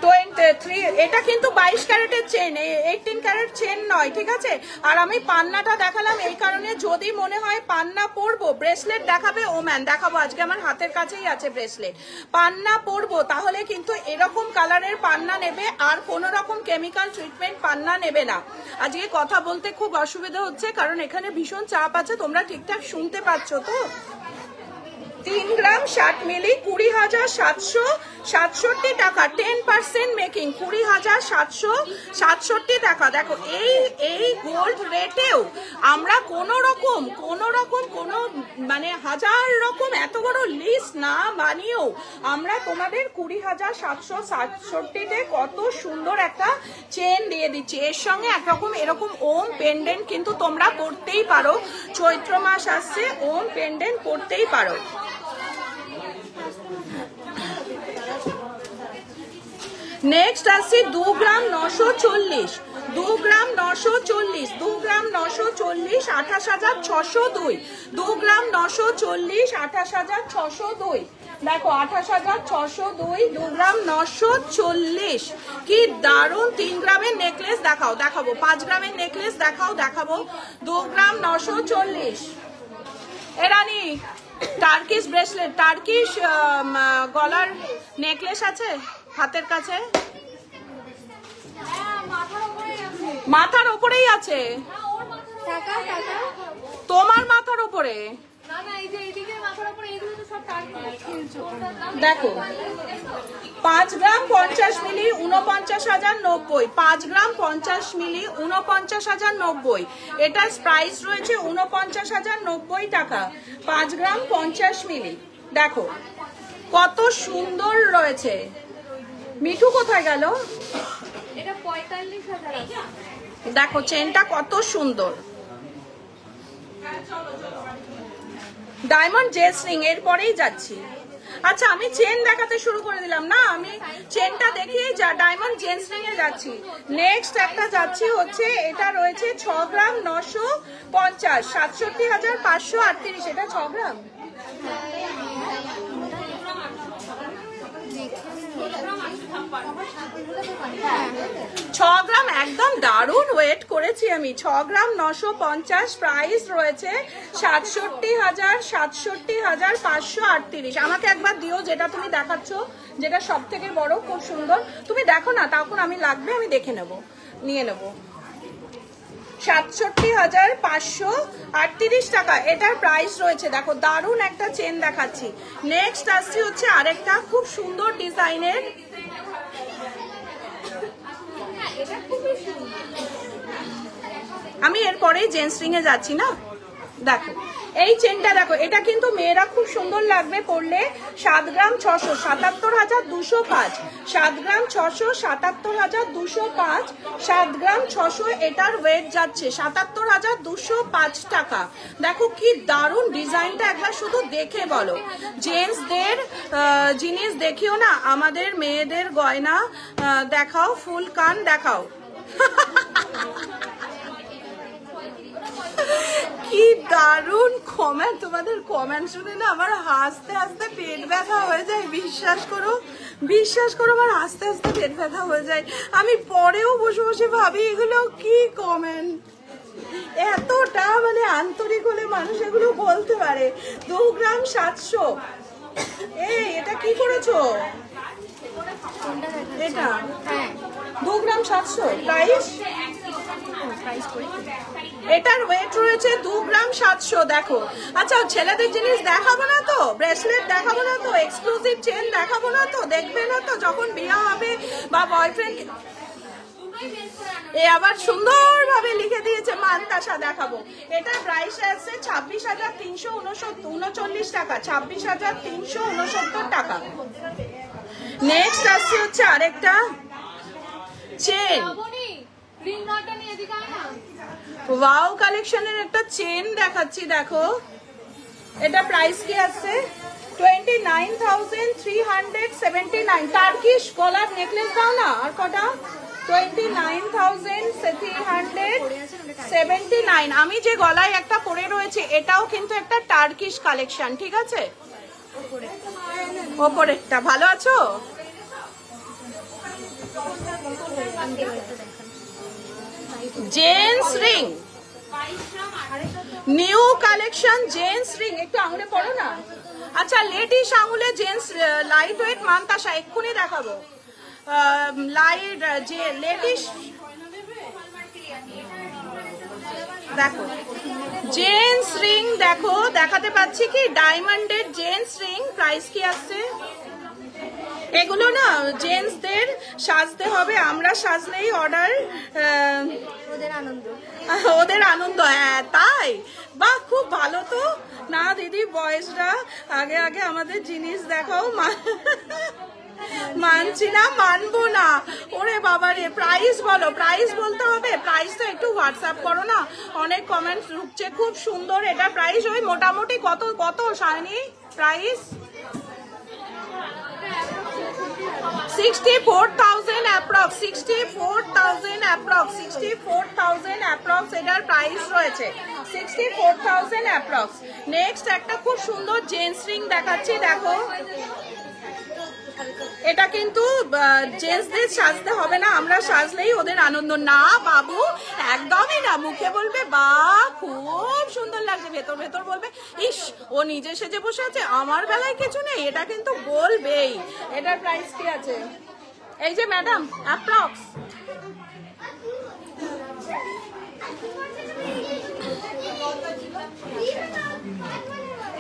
23, এটা কিন্তু 22 ক্যারেটের চেন, 18 ক্যারেট চেন নয়। ঠিক আছে, আর আমি পান্নাটা দেখালাম এই কারণে, যদি মনে হয় পান্না পরবো, ব্রেসলেট দেখাবে ওম্যান দেখাবো, আজকে আমার হাতের কাছেই আছে ব্রেসলেট। পান্না পরবো তাহলে কিন্তু এরকম কালারের পান্না নেবে, আর কোনো রকম কেমিক্যাল ট্রিটমেন্ট পান্না নেবে না। আজকে কথা বলতে খুব অসুবিধা হচ্ছে, কারণ এখানে ভীষণ চাপ আছে, তোমরা ঠিকঠাক শুনতে পাচ্ছ তো? 3 গ্রাম 60 মিলি 20,767 টাকা, 10% মেকিং, 20,767 টাকা। দেখো এই গোল্ড রেটেও আমরা কোনো রকম কোনো মানে 1000 রকম এত বড় লিস্ট না বানিয়েও আমরা তোমাদের 20,767 কত সুন্দর একটা চেন দিয়ে দিচ্ছি। এর সঙ্গে একরকম এরকম ওম পেন্ডেন্ট কিন্তু তোমরা পড়তেই পারো, চৈত্র মাস আসছে, ওম পেন্ডেন্ট পড়তেই পারো। নেক্সট আসছে 2 গ্রাম 940, 2 গ্রাম 940, 2 গ্রাম 940, 28,602, 2 গ্রাম 940, 28,602। দেখো 28,602, 2 গ্রাম 940, কি দারুণ। 3 গ্রামের নেকলেস দেখাবো, 5 গ্রামের নেকলেস দেখাবো। 2 গ্রাম 940। এরানি টার্কিশ ব্রেসলেট, টার্কিশ গলার নেকলেস আছে হাতের কাছে? মাথার উপরেই আছে, তোমার মাথার উপরে। দেখো 5 গ্রাম 50 মিলি 49,090, 5 গ্রাম 50 মিলি 49,090, এটার প্রাইস রয়েছে 49,090 টাকা, 5 গ্রাম 50 মিলি। দেখো কত সুন্দর রয়েছে। মিঠু কোথায় গেল? এটা 45,000। দেখো চেনটা কত সুন্দর, ডায়মন্ড জেস রিং। এরপরেই যাচ্ছি, আচ্ছা আমি চেন দেখাতে শুরু করে দিলাম না, আমি চেনটা দেখিয়েই ডায়মন্ড জেন্টস রিং এ যাচ্ছি। নেক্সট একটা যাচ্ছি হচ্ছে, এটা রয়েছে 6 গ্রাম 950, 67,538, এটা 6 গ্রাম। 6 গ্রাম একদম দারুণ ওয়েট করেছি আমি। 6 গ্রাম 950, প্রাইস রয়েছে 67,538। আমাকে একবার দিও যেটা তুমি দেখাচ্ছ, যেটা সব থেকে বড়, খুব সুন্দর। তুমি দেখো না, তখন আমি লাগবে, আমি দেখে নেব, নিয়ে নেব। 67,538 টাকা এটার প্রাইস রয়েছে। দেখো দারুণ একটা চেন দেখাচ্ছি। নেক্সট আসছি হচ্ছে আরেকটা খুব সুন্দর ডিজাইনের। আমি এরপরেই জেন্টস রিং এ যাচ্ছি না। দেখো এই চেনটা দেখো, এটা কিন্তু মেয়েরা খুব সুন্দর লাগবে পরলে। 7 গ্রাম 600, 77,205। 7 গ্রাম 600, 77,205। 7 গ্রাম 600 এটার ওয়েট যাচ্ছে 77,205 টাকা। দেখো কি দারুণ ডিজাইনটা, একবার শুধু দেখে বলো। জেন্টসদের জিনিস দেখিও না, আমাদের মেয়েদের গয়না দেখাও, ফুল কান দেখাও। কি দারুণ কমেন্ট, তোমাদের কমেন্ট শুনে না আমার হাসতে হাসতে পেট ব্যথা হয়ে যায়। বিশ্বাস করো, বিশ্বাস করো, আমার হাসতে হাসতে পেট ব্যথা হয়ে যায়। আমি পরেও বসে বসে ভাবি এগুলো কি কমেন্ট, এতটা মানে আন্তরিক হলে মানুষ এগুলো বলতে পারে। 2 গ্রাম 700। এই এটা কি করেছো? এটা 2 গ্রাম 700 প্রাইস। এটার ওয়েট রয়েছে 2 গ্রাম 700। দেখো আচ্ছা, ছেলেদের জিনিস দেখাবো না তো, ব্রেসলেট দেখাবো না তো, এক্সক্লুসিভ চেন দেখাবো না তো, দেখবে না তো যখন বিয়ে হবে বা বয়ফ্রেন্ড। এ আবার সুন্দরভাবে লিখে দিয়েছে মানতাসা দেখাবো। এটার প্রাইস আছে 26,339 টাকা। 26,369 টাকা। নেক্সট আসছে হচ্ছে আরেকটা চেন। ওয়াও কালেকশনের একটা চেন দেখাচ্ছি। দেখো এটা প্রাইস কি আছে 29,379। টার্কিশ গলার নেকলেস দাও না আর কটা। 29,379। আমি যে গলায় একটা পরে রয়েছে এটাও কিন্তু একটা টার্কিশ কালেকশন, ঠিক আছে। ওপরেরটা ভালো আছো? Gents ring, new collection gents ring. একটু আঙুলে পড়ো না। আচ্ছা লেডিস আঙুলে জেন্টস লাইট ওয়েট মানতাসা এক্ষুনি দেখাবো। লাইট যে লেডিস, দেখো জেন্টস রিং দেখো দেখাতে পাচ্ছি কি, ডায়মন্ডের জেন্টস রিং। প্রাইস কি আসছে? এগুলো না জেন্টসদের সাজতে হবে, আমরা সাজলেই অর্ডার, ওদের আনন্দ। হ্যাঁ তাই, বাহ খুব ভালো তো। না দিদি বয়েজরা আগে আগে আমাদের জিনিস দেখাও। মানছি না, মানবো না। ওরে বাবা রে, প্রাইস বলো, প্রাইস বলতে হবে। প্রাইস তো একটু হোয়াটসঅ্যাপ করো না, অনেক কমেন্ট ঢুকছে। খুব সুন্দর। এটা প্রাইস ওই মোটামুটি কত কত shiny price? 64,000 approx. 64,000 approx. 64,000 approx এটার প্রাইস রয়েছে। 64,000 অ্যাপ্রক্স। নেক্সট একটা খুব সুন্দর জেন্টস রিং দেখাচ্ছি। দেখো এটা কিন্তু জেন্টসদের সাজতে হবে না, আমরা সাজলেই ওদের আনন্দ। না বাবু একদমই না, মুখে বলবে বা খুব সুন্দর লাগছে, ভেতর ভেতর বলবে ইস ও নিজে সেজে বসে আছে, আমার বেলায় কিছু নেই, এটা কিন্তু বলবেই। এটার প্রাইস কি আছে? এই যে ম্যাডাম অ্যাপ্রক্স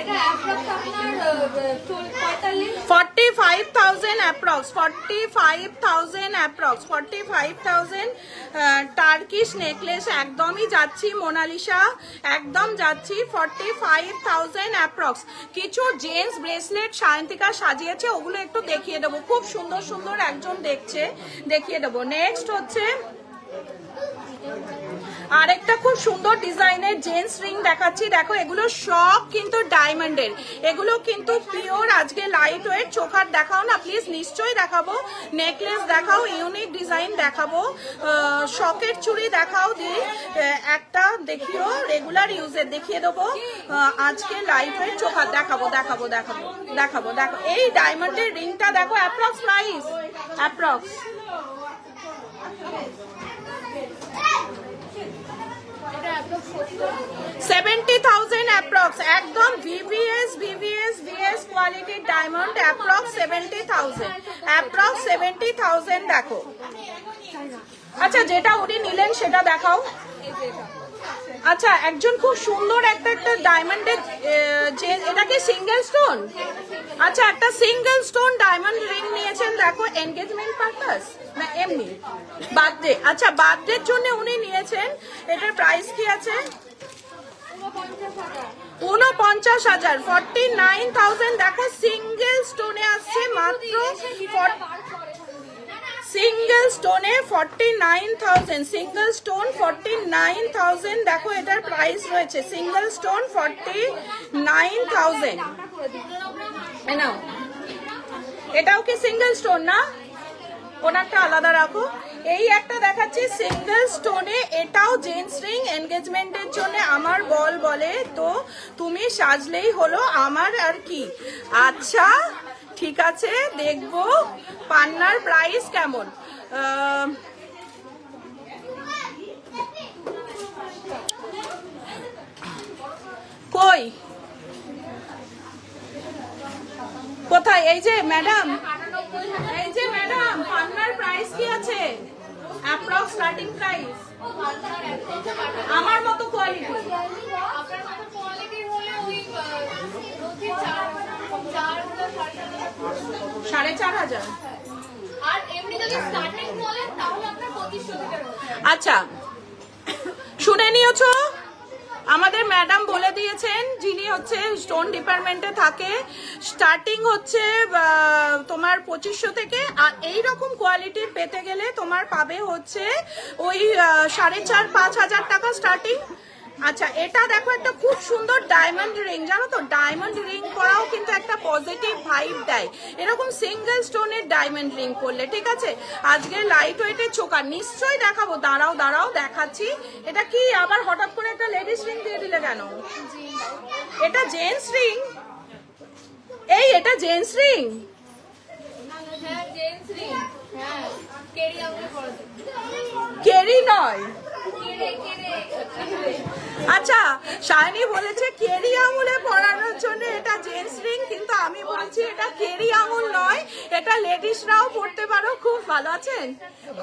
এটা অ্যাপ্রক্স আপনার 45,000 অ্যাপ্রক্স। 45,000 অ্যাপ্রক্স। 45,000 টার্কিশ নেকলেস একদমই যাচ্ছি মোনালিসা, একদম যাচ্ছি। 45,000 অ্যাপ্রক্স। কিছু জেন্টস ব্রেসলেট সায়ন্তিকা সাজিয়েছে, ওগুলো একটু দেখিয়ে দেবো। খুব সুন্দর সুন্দর একজন দেখছে, দেখিয়ে দেবো। নেক্সট হচ্ছে আরেকটা খুব সুন্দর ডিজাইনের জেন্টস রিং দেখাচ্ছি, দেখো এগুলো সব কিন্তু ডায়মন্ডের, এগুলো কিন্তু পিওর। আজকে লাইট ওয়েট, চোখার দেখাও না প্লিজ, নিশ্চয়ই দেখাবো। নেকলেস দেখাও, ইউনিক ডিজাইন দেখাবো, শকের চুড়ি দেখাও, দি একটা দেখিও রেগুলার ইউজের দেখিয়ে দেবো। আজকে লাইট ওয়েট চোখার দেখাবো দেখাবো দেখাবো দেখাবো। দেখো এই ডায়মন্ডের রিংটা দেখো, অ্যাপ্রক্স প্রাইস অ্যাপ্রক্স 70,000 অ্যাপ্রক্স, একদম ভিভিএস কোয়ালিটির ডায়মন্ড, অ্যাপ্রক্স 70,000, অ্যাপ্রক্স 70,000। দেখো আচ্ছা যেটা উনি নিলেন সেটা দেখাও। আচ্ছা একজন খুব সুন্দর একটা ডায়মন্ডের, যে এটা কি সিঙ্গেল স্টোন? আচ্ছা একটা সিঙ্গেল স্টোন ডায়মন্ড রিং নিয়েছেন, দেখো এনগেজমেন্ট পারপাস না এমনি বার্থডে? আচ্ছা বার্থডের জন্য উনি নিয়েছেন। এটার প্রাইস কি আছে? 49,000, 49,000। দেখো সিঙ্গেল স্টোনে আসছে মাত্র, সিঙ্গেল স্টোনে 49,000, সিঙ্গেল স্টোন 49,000। দেখো এটার প্রাইস রয়েছে সিঙ্গেল স্টোন 49,000। নাও এটাও কি সিঙ্গেল স্টোন না? ওনারটা আলাদা রাখো। এই একটা দেখাচ্ছি সিঙ্গেল স্টোনে, এটাও জেন্টস রিং, এনগেজমেন্টের জন্য আমার বল বলে তো তুমি সাজলেই হলো আমার আর কি। আচ্ছা ঠিক আছে দেখবো পান্নার প্রাইস কেমন। কই কোথায়? এই যে ম্যাডাম, এই যে ম্যাডাম পান্নার প্রাইস কি আছে? অ্যাপ্রক্স স্টার্টিং প্রাইস আমার মতো কোয়ালিটি, আপনার মতো কোয়ালিটির হলে ওই 4,500। আর এমনি যদি স্টার্টিং বলেন তাহলে আপনার 2500। আচ্ছা শুনে নিয়েছো? আমাদের ম্যাডাম বলে দিয়েছেন, যিনি হচ্ছে স্টোন ডিপার্টমেন্টে থাকে, স্টার্টিং হচ্ছে তোমার 2500 থেকে। আর এইরকম কোয়ালিটির পেতে গেলে তোমার পাবে হচ্ছে ওই 4,500-5,000 টাকা স্টার্টিং। আচ্ছা এটা দেখো একটা খুব সুন্দর ডায়মন্ড রিং, জানো তো ডায়মন্ড রিং করাও কিন্তু একটা পজিটিভ ভাইব দেয়, এরকম সিঙ্গেল স্টোনের ডায়মন্ড রিং করলে। ঠিক আছে আজকে লাইট ওয়েটের চোখা নিশ্চয়ই দেখাবো, দাঁড়াও দাঁড়াও দেখাচ্ছি। এটা কি আবার হঠাৎ করে একটা লেডিস রিং দিয়ে দিলে কেন? এটা জেন্টস রিং, এই এটা জেন্টস রিং। কেরি নয়। আচ্ছা শাইনি বলেছে কেরি আঙুলে পরানোর জন্য এটা জেন্টস রিং, কিন্তু আমি বলছি এটা কেরি আঙুল নয়, এটা লেডিসরাও পড়তে পারো। খুব ভালো আছেন,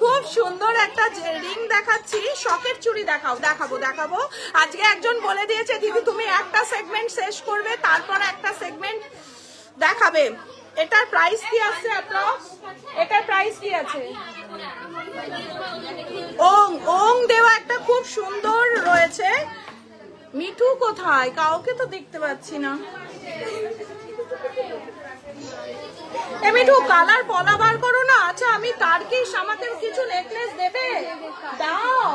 খুব সুন্দর একটা রিং দেখাচ্ছি। শকের চুড়ি দেখাও, দেখাবো দেখাবো। আজকে একজন বলে দিয়েছে দিদি তুমি একটা সেগমেন্ট শেষ করবে তারপর একটা সেগমেন্ট দেখাবে। এটার প্রাইস কি আছে অ্যাপ্রক্স? এটার প্রাইস কি আছে? ওং দেওয়া একটা খুব সুন্দর রয়েছে। মিঠু কোথায়? কাউকে তো দেখতে পাচ্ছি না। এ মিঠু কালার পলা বার করো না। আচ্ছা আমি টার্কিশ, আমাকে কিছু নেকলেস দেবে? দাও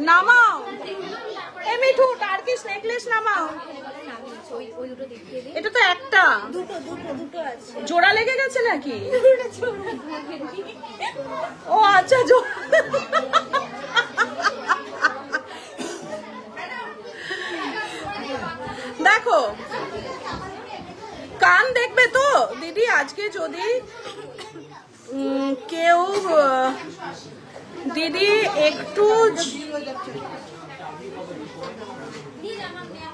নামাও। এ মিঠু টার্কিশ নেকলেস নামাও। এটা তো একটা, দুটো আছে। জোড়া লেগে গেছে নাকি? ও আচ্ছা দেখো কান দেখবে তো দিদি। আজকে যদি কেউ দিদি একটু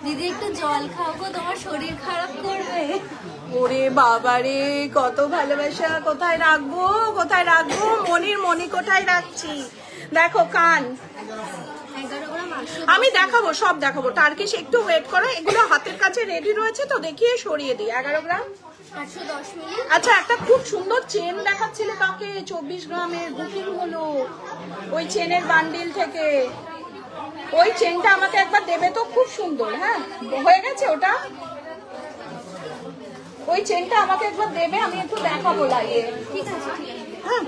দিদি একটু জল খাও গো, তোমার শরীর খারাপ করবে। ওরে বাবারে কত ভালোবাসা, কোথায় রাখবো কোথায় রাখবো? মনির মনি কোথায় রাখছি? দেখো কান আমি দেখাবো, সব দেখাবো। টার্কিশ একটু ওয়েট করো, এগুলো হাতের কাছে রেডি রয়েছে তো দেখিয়ে সরিয়ে দিই। 11 গ্রাম। আচ্ছা একটা খুব সুন্দর চেন দেখাচ্ছিলে কাকে? 24 গ্রামের বুকিং হলো ওই চেনের বান্ডিল থেকে। ওই চেনটা আমাকে একবার দেবে তো, খুব সুন্দর। হ্যাঁ হয়ে গেছে ওটা, ওই চেনটা আমাকে একবার দেবে, আমি একটু দেখাবো লাগিয়ে। ঠিক আছে হ্যাঁ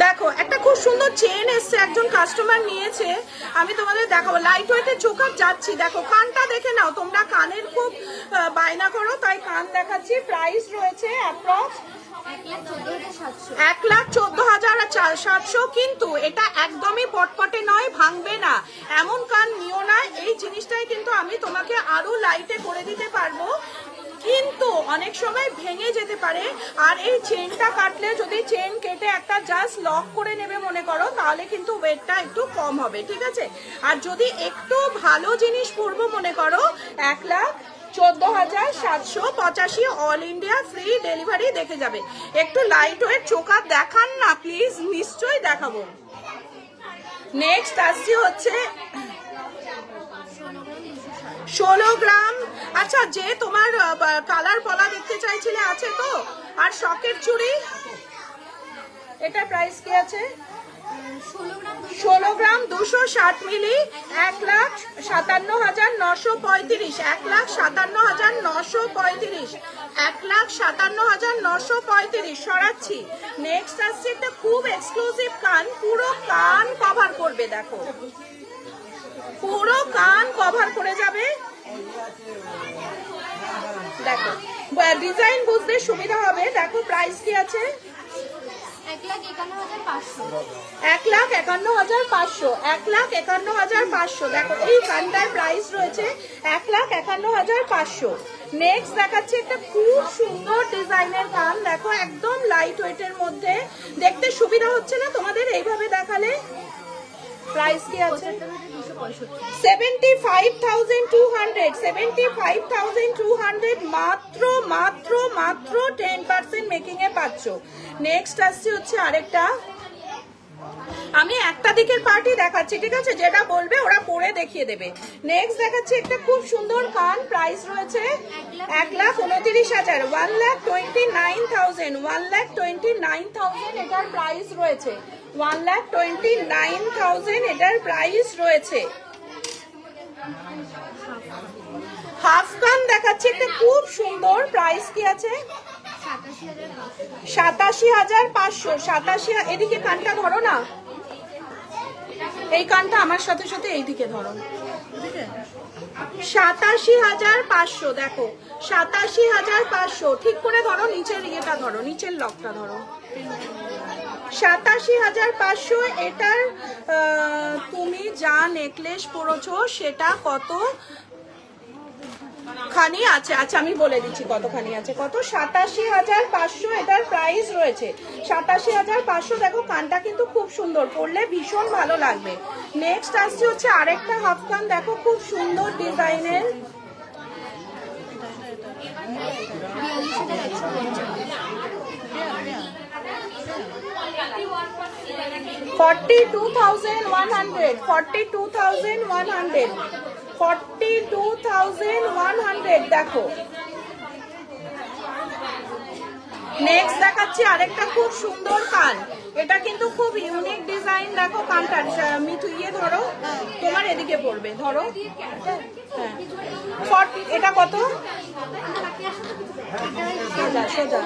দেখো একটা খুব সুন্দর চেন এসছে, একজন কাস্টমার নিয়েছে, আমি তোমাদের দেখাবো। লাইট ওয়েটের চোকার যাচ্ছি, দেখো কানটা দেখে নাও, তোমরা কানের খুব বায়না করো তাই কান দেখাচ্ছি। প্রাইস রয়েছে অ্যাপ্রক্স 1,14,700, কিন্তু এটা একদমই পটপটে নয়, ভাঙবে না, এমন কান নিও না। এই জিনিসটাই কিন্তু আমি তোমাকে আরো লাইটে করে দিতে পারবো, কিন্তু অনেক সময় ভেঙে যেতে পারে। আর এই চেনটা কাটলে, যদি চেন কেটে একটা জাস্ট লক করে নেবে মনে করো, তাহলে কিন্তু ওয়েটটা একটু কম হবে, ঠিক আছে। আর যদি একটু ভালো জিনিস পরবো মনে করো, 1,14,785, অল ইন্ডিয়া ফ্রি ডেলিভারি, দেখে যাবে। একটু লাইট ওয়েট চোকার দেখান না প্লিজ, নিশ্চয়ই দেখাবো। নেক্সট আসছি হচ্ছে 16 গ্রাম। আচ্ছা, যে তোমার কালার পলা দেখতে চাইছিলে আছে তো? আর শকের চুড়ি, এটা প্রাইস কি আছে? 16 গ্রাম 260 মিলি, 1,57,935, 1,57,935, 1,57,935 সরাচ্ছি। নেক্সট আসছে একটা খুব এক্সক্লুসিভ কান, পুরো কান কভার করবে, দেখো পুরো কান কভার করে যাবে। দেখো ডিজাইন বুঝতে সুবিধা হবে। দেখো প্রাইস কি আছে? 1,51,500, 1,51,500। দেখো এই কানটার প্রাইস রয়েছে 1,51,500। নেক্সট দেখাচ্ছি একটা খুব সুন্দর ডিজাইনের কান, দেখো একদম লাইট ওয়েটের মধ্যে, দেখতে সুবিধা হচ্ছে না তোমাদের এইভাবে দেখালে? প্রাইস কি আছে? 75,200, 75,200, মাত্র মাত্র মাত্র 10% মেকিং এ পাচ্ছ। নেক্সট আসছে হচ্ছে আরেকটা, আমি একটা দিকের পার্টি দেখাচ্ছি, ঠিক আছে, যেটা বলবে ওরা পরে দেখিয়ে দেবে। নেক্সট দেখাচ্ছি একটা খুব সুন্দর কান, প্রাইস রয়েছে 1,29,000, 1,29,000, 1,29,000 এটার প্রাইস রয়েছে, 1,29,000 এটার প্রাইস রয়েছে। হাফ কান দেখাচ্ছি একটা খুব সুন্দর, প্রাইস কি আছে? 87,500, 87। এদিকে কানটা ধরো না, এই কানটা আমার সাথে সাথে এইদিকে ধরো। 87,500, দেখো 87,500, ঠিক করে ধরো, নিচের ইয়েটা ধরো, নিচের লকটা ধরো। 87,500 এটার তুমি যা নেকলেস পরেছো সেটা কত খানি আছে? আচ্ছা আমি বলে দিচ্ছি কতখানি আছে, কত? 87,500 এটার প্রাইস রয়েছে, 87,500। দেখো কানটা কিন্তু খুব সুন্দর, পরলে ভীষণ ভালো লাগবে। নেক্সট আসছে হচ্ছে আরেকটা হাফ কান, দেখো খুব সুন্দর ডিজাইনের, 42,100, 42,100, 42,100। দেখো নেক্সট দেখাচ্ছি আরেকটা খুব সুন্দর কান, এটা কিন্তু খুব ইউনিক ডিজাইন। দেখো কানটা মিঠু ইয়ে ধরো, তোমার এদিকে পড়বে, ধরো। হ্যাঁ এটা কত? সোজা সোজা,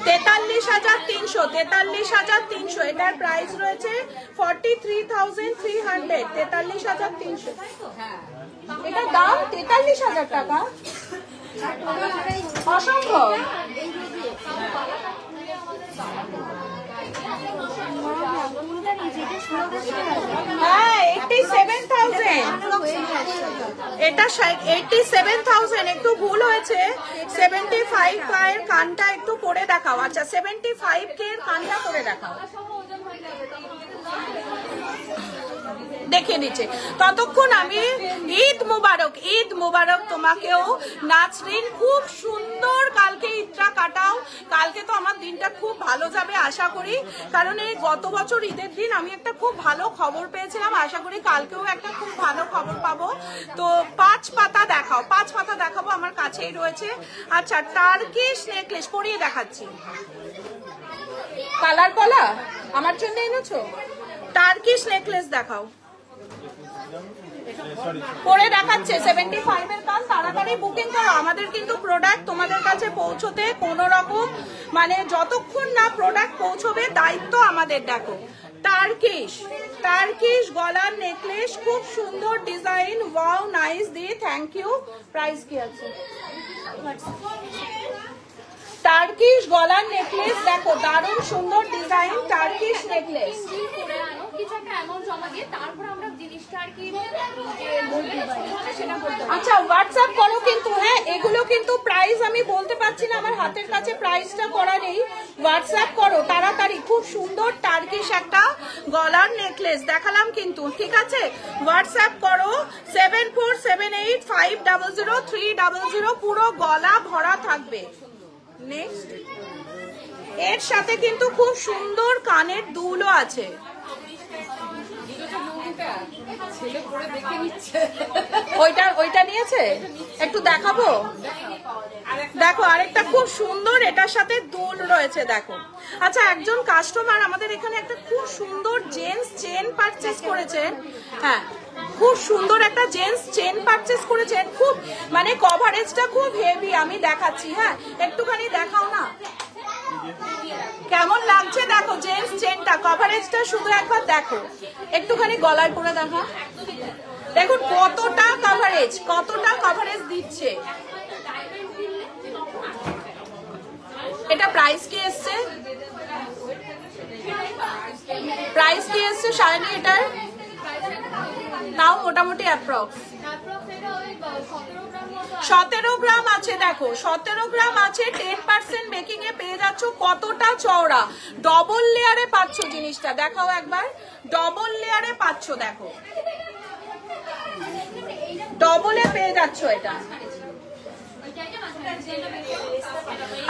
43,300, 43,300 এটার প্রাইস রয়েছে 43,300, 43,300 এটা দাম, 43,000 টাকা, অসম্ভব। হ্যাঁ 87,000, এটা 87,000, একটু ভুল হয়েছে। 75 এর কানটা একটু করে দেখাও। আচ্ছা 75 এর কানটা করে দেখাও, দেখে নিচ্ছে। ততক্ষণ আমি ঈদ মুবারক, ঈদ মুবারক তোমাকেও। নাজরিন খুব সুন্দর কালকে ঈদটা কাটাও, কালকে তো আমার দিনটা খুব ভালো যাবে আশা করি, কারণ এই গত বছর ঈদের দিন আমি একটা খুব ভালো খবর পেয়েছিলাম, আশা করি কালকেও একটা খুব ভালো খবর পাবো। তো 5 পাতা দেখাও, 5 পাতা দেখাবো, আমার কাছেই রয়েছে। আচ্ছা টার্কিশ নেকলেস পরিয়ে দেখাচ্ছি, কালার কলা আমার জন্য এনেছো, টার্কিশ নেকলেস দেখাও, পরে দেখাচ্ছে। 75 এর কান, তাড়াতাড়ি তাড়াতাড়ি বুকিং করো। আমাদের কিন্তু প্রোডাক্ট তোমাদের কাছে পৌঁছতে কোনো রকম মানে যতক্ষণ না প্রোডাক্ট পৌঁছবে দায়িত্ব আমাদের। দেখো টার্কিশ গলার নেকলেস, খুব সুন্দর ডিজাইন, ওয়াও নাইস দি, থ্যাংক ইউ। প্রাইস কি আছে? টার্কিশ গলার নেকলেস, দেখো দারুণ সুন্দর ডিজাইন টার্কিশ নেকলেস। আচ্ছা হোয়াটসঅ্যাপ করো কিন্তু, হ্যাঁ এগুলো কিন্তু প্রাইস আমি বলতে পারছি না, আমার হাতের কাছে প্রাইসটা করা নেই। হোয়াটসঅ্যাপ করো তাড়াতাড়ি। খুব সুন্দর টার্কিশ একটা গলার নেকলেস দেখালাম কিন্তু, ঠিক আছে? হোয়াটসঅ্যাপ করো 7478500300, পুরো গলা ভরা থাকবে। নেক্সট, এর সাথে কিন্তু খুব সুন্দর কানের দুলও আছে। ওইটা নিয়েছে, একটু দেখাবো। দেখো আরেকটা খুব সুন্দর এটার সাথে দুল রয়েছে, দেখো। আচ্ছা একজন কাস্টমার আমাদের এখানে একটা খুব সুন্দর জেন্টস চেন পারচেজ করেছেন, হ্যাঁ খুব সুন্দর একটা জেন্টস চেন পারচেজ করেছেন, খুব মানে কভারেজটা খুব হেভি। আমি দেখাচ্ছি, হ্যাঁ একটুখানি দেখাও না কেমন লাগছে। দেখো জেন্টস চেনটা, কভারেজটা শুধু একবার দেখো, একটুখানি গলায় পরে দেখা। দেখুন কতটা কভারেজ দিচ্ছে। এটা প্রাইস কি এসছে? শাইনি এটার তাও মোটামুটি অ্যাপ্রক্স 17 গ্রাম আছে। দেখো 17 গ্রাম আছে, 10% মেকিং এ পেয়ে যাচ্ছ। কতটা চওড়া, ডবল লেয়ারে পাচ্ছ জিনিসটা, দেখাও একবার। ডবল লেয়ারে পাচ্ছ, দেখো ডবলে পেয়ে যাচ্ছ এটা।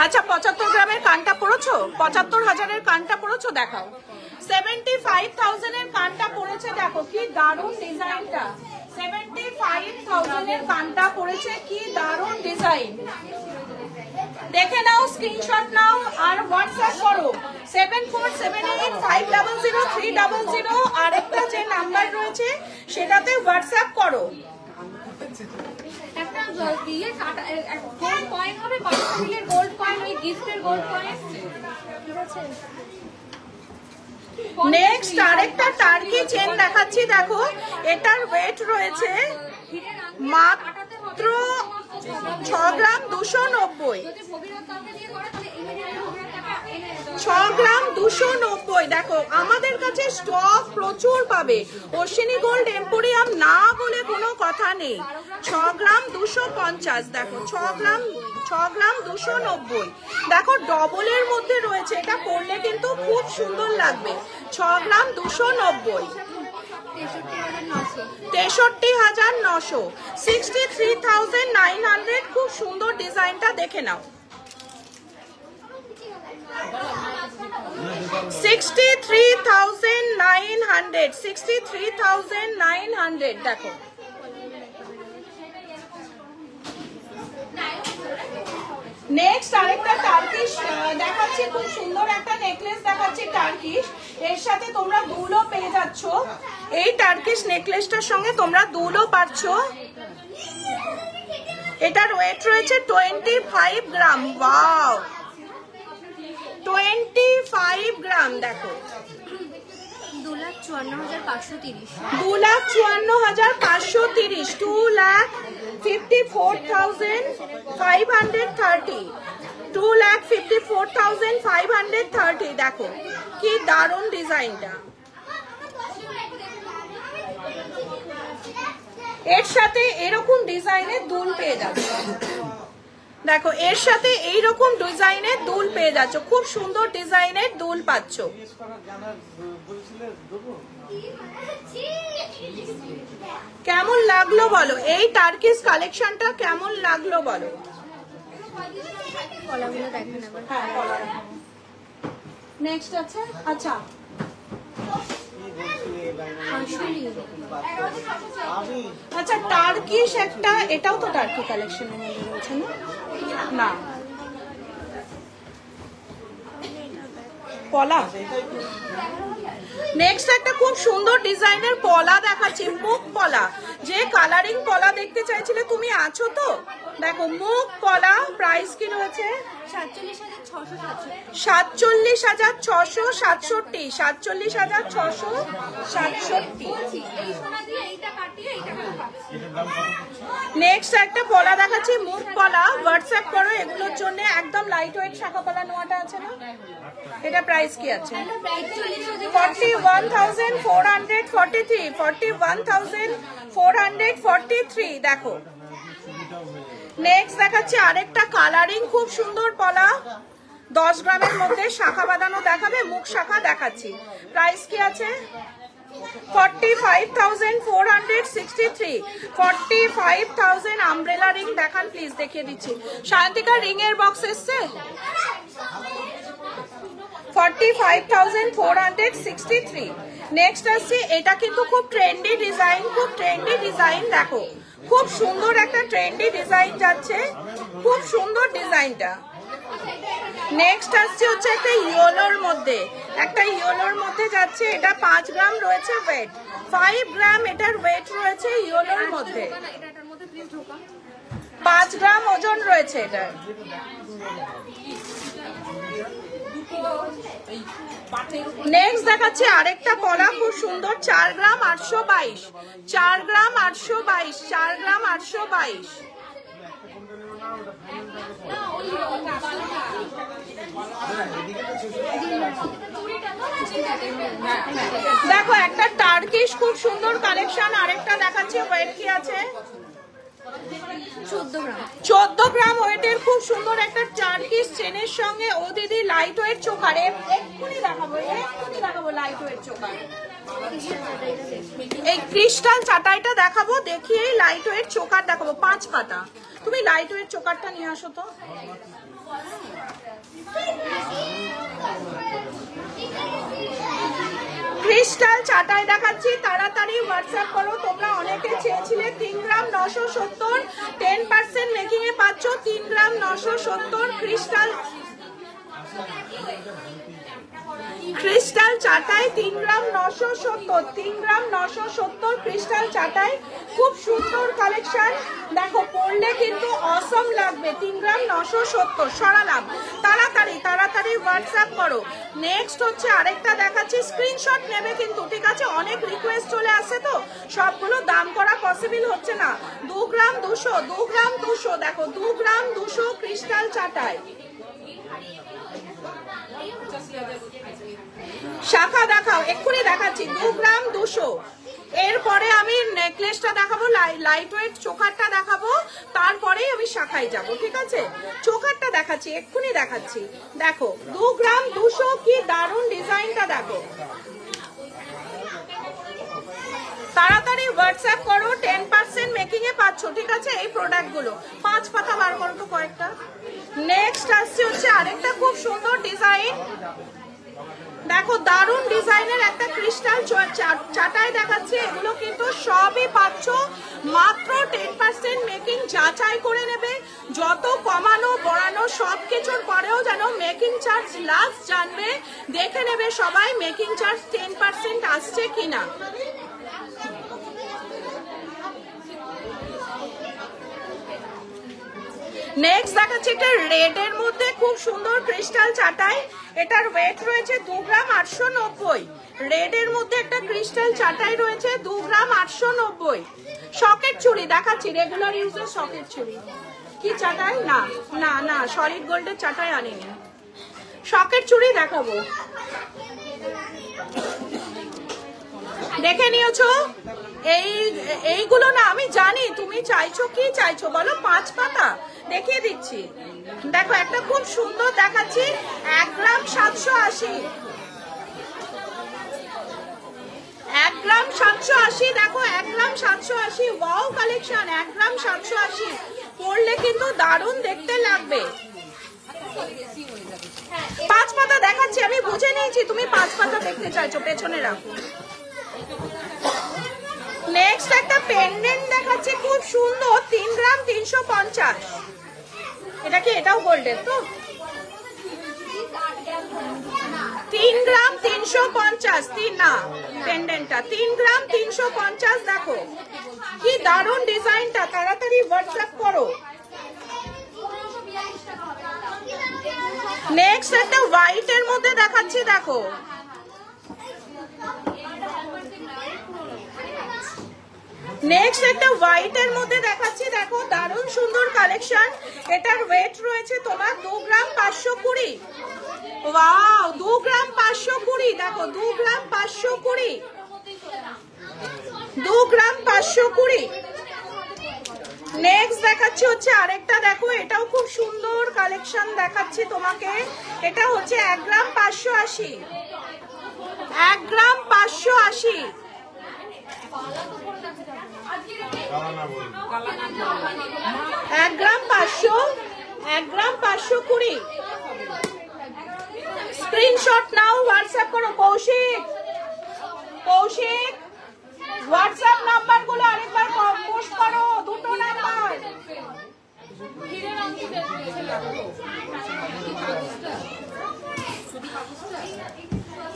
আচ্ছা 75 গ্রামের কানটা পড়েছো, 75,000-এর কানটা পড়েছো, দেখাও। 75,000-এর কানটা পড়েছে, দেখো কি দারুণ ডিজাইনটা। 75,000-এর কানটা পড়েছে, কি দারুণ ডিজাইন। দেখে নাও, স্ক্রিনশট নাও আর হোয়াটসঅ্যাপ করো 7478500300। আরেকটা যে নাম্বার রয়েছে সেটাতে হোয়াটসঅ্যাপ করো। একটা দিয়ে কাটা গোল্ড কয়েন হবে, গোল্ড কয়েন, ওই গিফটের গোল্ড কয়েন, ঠিক আছে? নেক্সট আরেকটা টার্কি চেন দেখাচ্ছি, দেখো এটার ওয়েট রয়েছে মাত্র 6 গ্রাম 290। 6 গ্রাম 290। দেখো আমাদের কাছে স্টক প্রচুর পাবে, অশ্বিনী গোল্ড এম্পোরিয়াম না বলে কোনো কথা নেই। 6 গ্রাম 250, দেখো 6 গ্রাম 290। দেখো ডবলের মধ্যে রয়েছে, এটা পরলে কিন্তু খুব সুন্দর লাগবে। 6 গ্রাম 290, 63,900, 63,900। খুব সুন্দর ডিজাইনটা দেখে নাও। 63,900, দেখো। নেক্সট আরেকটা টার্কিশ দেখাচ্ছি, খুব সুন্দর একটা নেকলেস দেখাচ্ছি টার্কিশ। এর সাথে তোমরা দুলও পেয়ে যাচ্ছ। এই টার্কিশ নেকলেসটার সঙ্গে তোমরা দুলও পাচ্ছ। এটার ওয়েট রয়েছে 25 গ্রাম। ওয়াও 25 গ্রাম, দেখো 2,54,530, 2,54,530, 2,54,530, 2,54,530। দেখো কি দারুণ ডিজাইনটা। এর সাথে এরকম ডিজাইনের দুল পেয়ে যাচ্ছে, দেখো এর সাথে এইরকম ডিজাইনের দুল পেয়ে যাচ্ছ, খুব সুন্দর ডিজাইনের দুল পাচ্ছ। কেমন লাগলো বলো, এই টার্কিশ কালেকশনটা কেমন লাগলো বলো। নেক্সট আছে, আচ্ছা আচ্ছা টার্কিশ একটা, এটাও তো টার্কি কালেকশনের মধ্যে রয়েছে না? না পলা। নেক্সট একটা খুব সুন্দর ডিজাইনের পলা দেখাচ্ছি, মুখ পলা। যে কালারিং পলা দেখতে চাইছিলে তুমি আছো তো? দেখো মুখ পলা, প্রাইস কি রয়েছে? 47,667। 47,667। নেক্সট একটা পলা দেখাচ্ছি, মুখ পলা। হোয়াটসঅ্যাপ করো এগুলোর জন্য। একদম লাইট ওয়েট শাখা পলা নোয়াটা আছে না, এটা প্রাইস কি আছে? 41,443। 41,443। দেখো নেক্সট দেখাচ্ছি আরেকটা কালারিং খুব সুন্দর পলা, 10 গ্রামের মধ্যে। শাখা বাঁধানো দেখাবে, মুখ শাখা দেখাচ্ছি। প্রাইস কি আছে? 45,463। 45,000। আমব্রেলা রিং দেখান প্লিজ, দেখিয়ে দিচ্ছি। শান্তিকা রিং এর বক্স এসছে। 45,463। নেক্সট আসছে, এটা কিন্তু খুব ট্রেন্ডি ডিজাইন, খুব ট্রেন্ডি ডিজাইন। দেখো খুব সুন্দর একটা ট্রেন্ডি ডিজাইন যাচ্ছে, খুব সুন্দর ডিজাইনটা। নেক্সট আসছে হচ্ছে একটা ইয়েলোর মধ্যে, একটা ইয়েলোর মধ্যে যাচ্ছে। এটা 5 গ্রাম রয়েছে ওয়েট, 5 গ্রাম এটার ওয়েট রয়েছে ইয়েলোর মধ্যে। 5 গ্রাম ওজন রয়েছে এটার। নেক্সট দেখাচ্ছি আরেকটা পলা খুব সুন্দর, 4 গ্রাম 822। 4 গ্রাম 822। 4 গ্রাম 822। দেখো একটা টার্কিশ খুব সুন্দর কালেকশন। আরেকটা দেখাচ্ছি, ওয়েট কি আছে? 14 গ্রাম ওয়েটের খুব সুন্দর একটা টার্কিশ চেনের সঙ্গে। ও দিদি লাইট ওয়েট চোকার, এক্ষুনি দেখাবো, এক্ষুনি দেখাবো লাইট ওয়েট চোকার। এই ক্রিস্টাল চাটাইটা দেখাবো, দেখিয়ে লাইট ওয়েট চোকার দেখাবো। 5 পাতা। তুমি লাইট ওয়েট চোকারটা নিয়ে আসো তো। ক্রিস্টাল চাটাই দেখাচ্ছি, তাড়াতাড়ি হোয়াটসঅ্যাপ করো। তোমরা অনেকে চেয়েছিলে। 3 গ্রাম 970। 10% মেকিং এ পাচ্ছ। 3 গ্রাম 970 ক্রিস্টাল ক্রিস্টাল চাটাই। 3 গ্রাম 970। 3 গ্রাম 970 ক্রিস্টাল চাটাই। খুব সুন্দর কালেকশন। দেখো পরলে কিন্তু অসম লাগবে। 3 গ্রাম 970। সরালাম। তাড়াতাড়ি তাড়াতাড়ি হোয়াটসঅ্যাপ করো। নেক্সট হচ্ছে আরেকটা দেখাচ্ছি, স্ক্রিনশট নেবে কিন্তু, ঠিক আছে? অনেক রিকোয়েস্ট চলে আসছে তো, সবগুলো দাম করা পসিবল হচ্ছে না। 2 গ্রাম 200। 2 গ্রাম 200। দেখো 2 গ্রাম 200 ক্রিস্টাল চাটাই। শাখা দেখাও, এক্ষুনি দেখাচ্ছি। 2 গ্রাম 200। এরপরে আমি নেকলেসটা দেখাবো, লাইট ওয়েট চোকারটা দেখাবো, তারপরেই আমি শাখায় যাব, ঠিক আছে? চোকারটা দেখাচ্ছি, এক্ষুনি দেখাচ্ছি। দেখো 2 গ্রাম 200। কি দারুণ ডিজাইনটা দেখো। তাড়াতাড়ি হোয়াটসঅ্যাপ করো। 10% মেকিং এ পাচ্ছ, ঠিক আছে? এই প্রোডাক্টগুলো 5 পাতা বার করো তো কয়েকটা। নেক্সট আসছে হচ্ছে আরেকটা খুব সুন্দর ডিজাইন। দেখো দারুণ ডিজাইনের একটা ক্রিস্টাল চাটাই দেখাচ্ছে। এগুলো কিন্তু সবই পাচ্ছ মাত্র 10% মেকিং। যাচাই করে নেবে, যত কমানো বড়ানো সব কিছুর পরেও যেন মেকিং চার্জ লাস্ট জানবে, দেখে নেবে সবাই মেকিং চার্জ 10% আসছে কিনা। নেক্সট দেখাচ্ছি একটা রেড এর মধ্যে খুব সুন্দর ক্রিস্টাল চাটাই। এটার ওয়েট রয়েছে 2 গ্রাম 890। রেড এর মধ্যে একটা ক্রিস্টাল চাটাই রয়েছে, 2 গ্রাম 890। সকেট চুড়ি দেখাচ্ছি, রেগুলার ইউজের সকেট চুড়ি। কি চাটাই? না না না, সলিড গোল্ডের চাটাই আনিনি। সকেট চুড়ি দেখাবো, দেখে নিয়েছো? এইগুলো না, আমি জানি তুমি চাইছো। কি চাইছো বলো? 5 পাতা দেখিয়ে দিচ্ছি। দেখো একটা খুব সুন্দর দেখাচ্ছি, 1 গ্রাম 780। 1 গ্রাম 780। দেখো 1 গ্রাম 780। Wow collection. 1 গ্রাম 780 পরলে কিন্তু দারুণ দেখতে লাগবে। 5 পাতা দেখাচ্ছি, আমি বুঝে নিয়েছি তুমি 5 পাতা দেখতে চাইছো। পেছনে রাখো। নেক্সট একটা পেন্ডেন্ট দেখাচ্ছি খুব সুন্দর, 3 গ্রাম 350। এটা কি? এটাও গোল্ডের তো? 3 গ্রাম 350, 3 না পেন্ডেন্টটা 3 গ্রাম 350। দেখো কি দারুণ ডিজাইনটা, তাড়াতাড়ি হোয়াটসঅ্যাপ করো। নেক্সট একটা হোয়াইটের মধ্যে দেখাচ্ছি, দেখো নেক্সট একটা হোয়াইটের মধ্যে দেখাচ্ছি, দেখো দারুণ সুন্দর কালেকশন। এটার ওয়েট রয়েছে তোমার 2 গ্রাম 520। ওয়াও, 2 গ্রাম 520। দেখো 2 গ্রাম 520, 2 গ্রাম 520। নেক্সট দেখাচ্ছি হচ্ছে আরেকটা, দেখো এটাও খুব সুন্দর কালেকশন দেখাচ্ছি তোমাকে। এটা হচ্ছে 1 গ্রাম 580, 1 গ্রাম 580। 1 গ্রাম 500, 1 গ্রাম 520। স্ক্রিনশট নাও, হোয়াটসঅ্যাপ করো। কৌশিক, কৌশিক হোয়াটসঅ্যাপ নাম্বার গুলো আরেকবার পোস্ট করো, দুটো নাম্বার।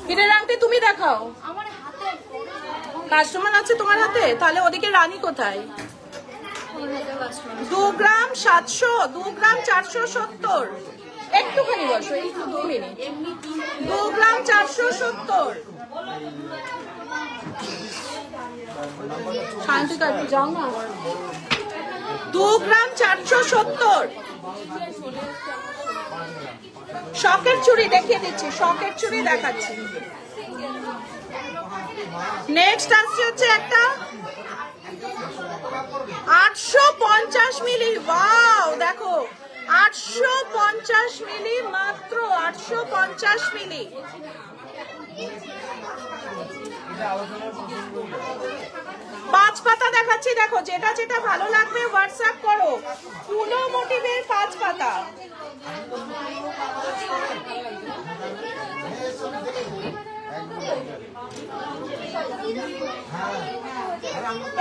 হিরের আংটি তুমি দেখাও। কাস্টমার আছে তোমার হাতে? তাহলে ওদিকে রানী কোথায়? 2 গ্রাম 700, 2 গ্রাম 470। একটুখানি বসো, একটু 2 মিনিট। 2 গ্রাম 470। শান্তিকা একটু যাও না। 2 গ্রাম 470। শকের চুড়ি দেখিয়ে দিচ্ছি, শকের চুড়ি দেখাচ্ছি। নেক্সট আসছে হচ্ছে একটা 850 মিলি। ওয়াও, দেখো 850 মিলি, মাত্র 850 মিলি। 5 পাতা দেখাচ্ছি, দেখো যেটা যেটা ভালো লাগবে হোয়াটসঅ্যাপ করো। পুরো মোটিভের 5 পাতা।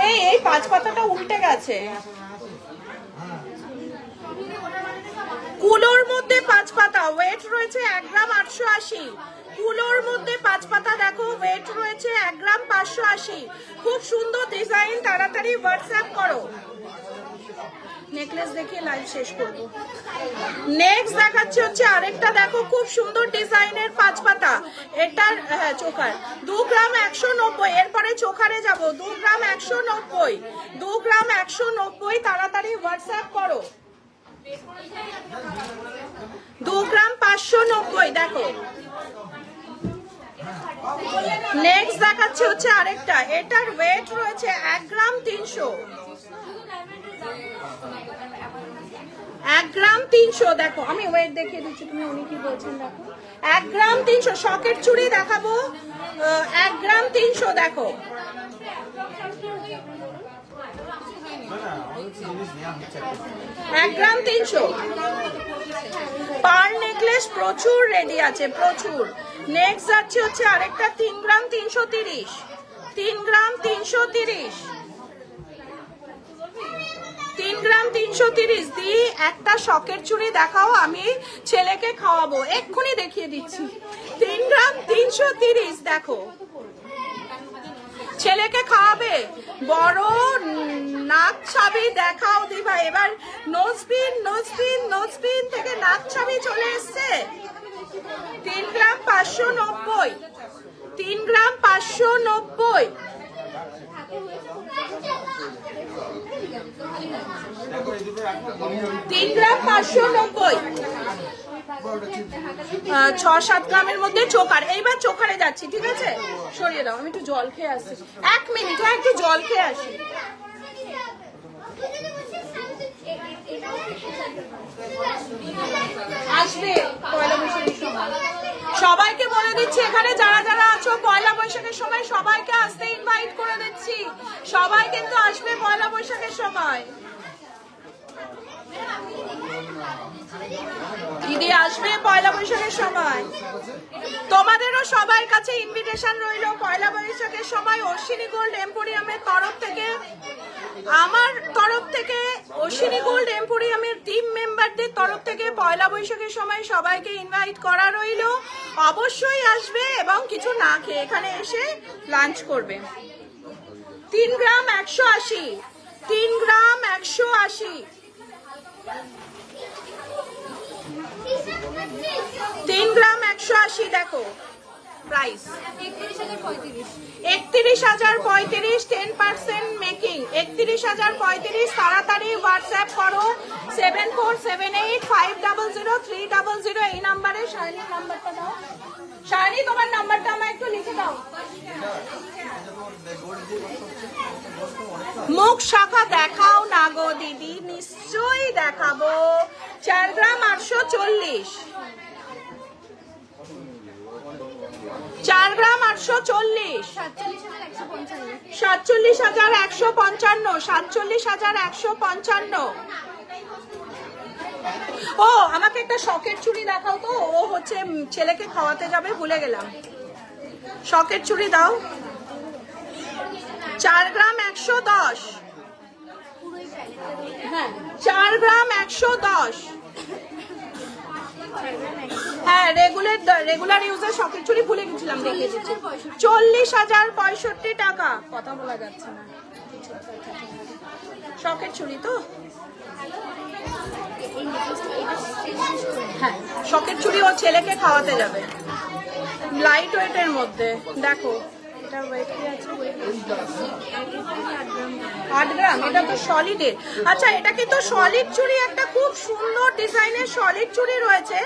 এই 5 পাতাটা উল্টে গেছে। কুলোর মধ্যে 5 পাতা, ওয়েট রয়েছে 1 গ্রাম 880। কুলোর মধ্যে 5 পাতা, দেখো ওয়েট রয়েছে 1 গ্রাম 580। খুব সুন্দর ডিজাইন, তাড়াতাড়ি হোয়াটসঅ্যাপ করো। নেকলেস দেখিয়ে লাইভ শেষ করবো। নেক্সট দেখাচ্ছি হচ্ছে আরেকটা, দেখো খুব সুন্দর ডিজাইনের 5 পাতা। এটার চোকার 2 গ্রাম 190। এরপরে চোকারে যাব। 2 গ্রাম 190, 2 গ্রাম 190। তাড়াতাড়ি হোয়াটসঅ্যাপ করো। 2 গ্রাম 590। দেখো নেক্সট দেখাচ্ছি হচ্ছে আরেকটা, এটার ওয়েট রয়েছে 1 গ্রাম 300, 1 গ্রাম 300। দেখো আমি ওয়েট দেখিয়ে দিচ্ছি, তুমি উনি কি বলছেন দেখো। 1 গ্রাম 300। শকের চুড়ি দেখাবো, 1 গ্রাম 300। দেখো 1 গ্রাম 300। পার নেকলেস প্রচুর রেডি আছে, প্রচুর। নেক্সট যাচ্ছে হচ্ছে আরেকটা 3 গ্রাম 330, 3 গ্রাম 330, 3 গ্রাম 330 দিয়ে একটা শকের চুড়ি দেখাও, আমি ছেলেকে খাওয়াবো। এক্ষুনি দেখিয়ে দিচ্ছি। 3 গ্রাম 330। দেখো ছেলেকে খাওয়াবে, বড় নাক ছাবি দেখাও দিবা। এবার নোজপিন, নোজপিন, নোজপিন থেকে নাক ছাবি চলে এসছে। 3 গ্রাম 590, 3 গ্রাম 590। 3 গ্রাম 590। 6-7 গ্রামের মধ্যে চোকার। এইবার চোকারে যাচ্ছি, ঠিক আছে? সরিয়ে দাও, আমি একটু জল খেয়ে আসছি। 1 মিনিট, একটু জল খেয়ে আসি। আসবে পয়লা বৈশাখের সময়। সবাইকে বলে দিচ্ছি, এখানে যারা যারা আছো পয়লা বৈশাখের সময় সবাইকে আসতে ইনভাইট করে দিচ্ছি। সবাই কিন্তু আসবে পয়লা বৈশাখের সময়। দিদি আসবে পয়লা বৈশাখের সময়। তোমাদেরও সবার কাছে ইনভিটেশন রইল পয়লা বৈশাখের সময় অশ্বিনী গোল্ড এম্পোরিয়ামের তরফ থেকে, আমার তরফ থেকে অশ্বিনী গোল্ড এম্পোরিয়ামের টিম মেম্বার মেম্বারদের তরফ থেকে পয়লা বৈশাখের সময় সবাইকে ইনভাইট করা রইল, অবশ্যই আসবে এবং কিছু না খেয়ে এখানে এসে লাঞ্চ করবে। 3 গ্রাম 180, 3 গ্রাম 180, 3 গ্রাম 180 দেখো প্রাইস 31,035, 10% মেকিং 31,035। তাড়াতাড়ি হোয়াটসঅ্যাপ করো 7478500300 এই নাম্বারে। শাইনির নাম্বারটা দাও। শাইনি তোমার নাম্বারটা আমায় একটু লিখে দাও। মুখ শাখা দেখাও না গো দিদি। নিশ্চয়ই দেখাবো। 4 গ্রাম 840, 4 গ্রাম 840, 47,155, 47,155। ও আমাকে একটা শকের চুড়ি দেখাও তো, ও হচ্ছে ছেলেকে খাওয়াতে যাবে, ভুলে গেলাম। শকের চুড়ি দাও। 4 গ্রাম 110, হ্যাঁ 4 গ্রাম 110। হ্যাঁ রেগুলার ইউজের শকের চুড়ি ভুলে গেছিলাম, দেখে দিচ্ছি। 40,065 টাকা। কথা বলা যাচ্ছে না। শকের চুড়ি তো, হ্যাঁ শকের চুড়ি ও ছেলেকে খাওয়াতে যাবে। লাইট ওয়েটের মধ্যে দেখো, এটা ওয়েট কি আছে? 8 গ্রাম। এটা তো সলিডের। আচ্ছা এটা কিন্তু সলিড চুড়ি, একটা খুব সুন্দর ডিজাইনের সলিড চুড়ি রয়েছে।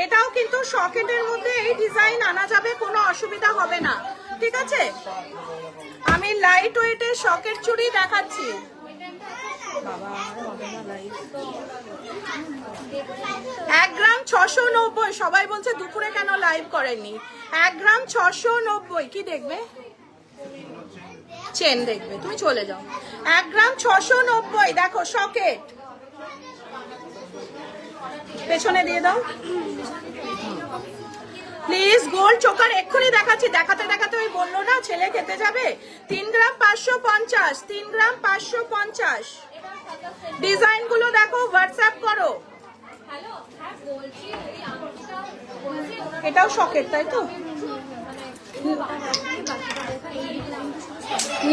এটাও কিন্তু সকেটের মধ্যে এই ডিজাইন আনা যাবে, কোনো অসুবিধা হবে না, ঠিক আছে? আমি লাইট ওয়েটের সকেট চুড়ি দেখাচ্ছি। 1 গ্রাম 690। সবাই বলছে দুপুরে কেন লাইভ করেননি। 1 গ্রাম 690। কি দেখবে? চেন দেখবে, তুমি চলে যাও। 1 গ্রাম 690 দেখো সকেট। পেছনে দিয়ে দাও প্লিজ। গোল্ড চোকার এক্ষুনি দেখাচ্ছি। দেখাতে দেখাতে ওই বললো না ছেলে খেতে যাবে। 3 গ্রাম 550, 3 গ্রাম 550। ডিজাইন গুলো দেখো, হোয়াটসঅ্যাপ করো। এটাও শকেট তাই তো?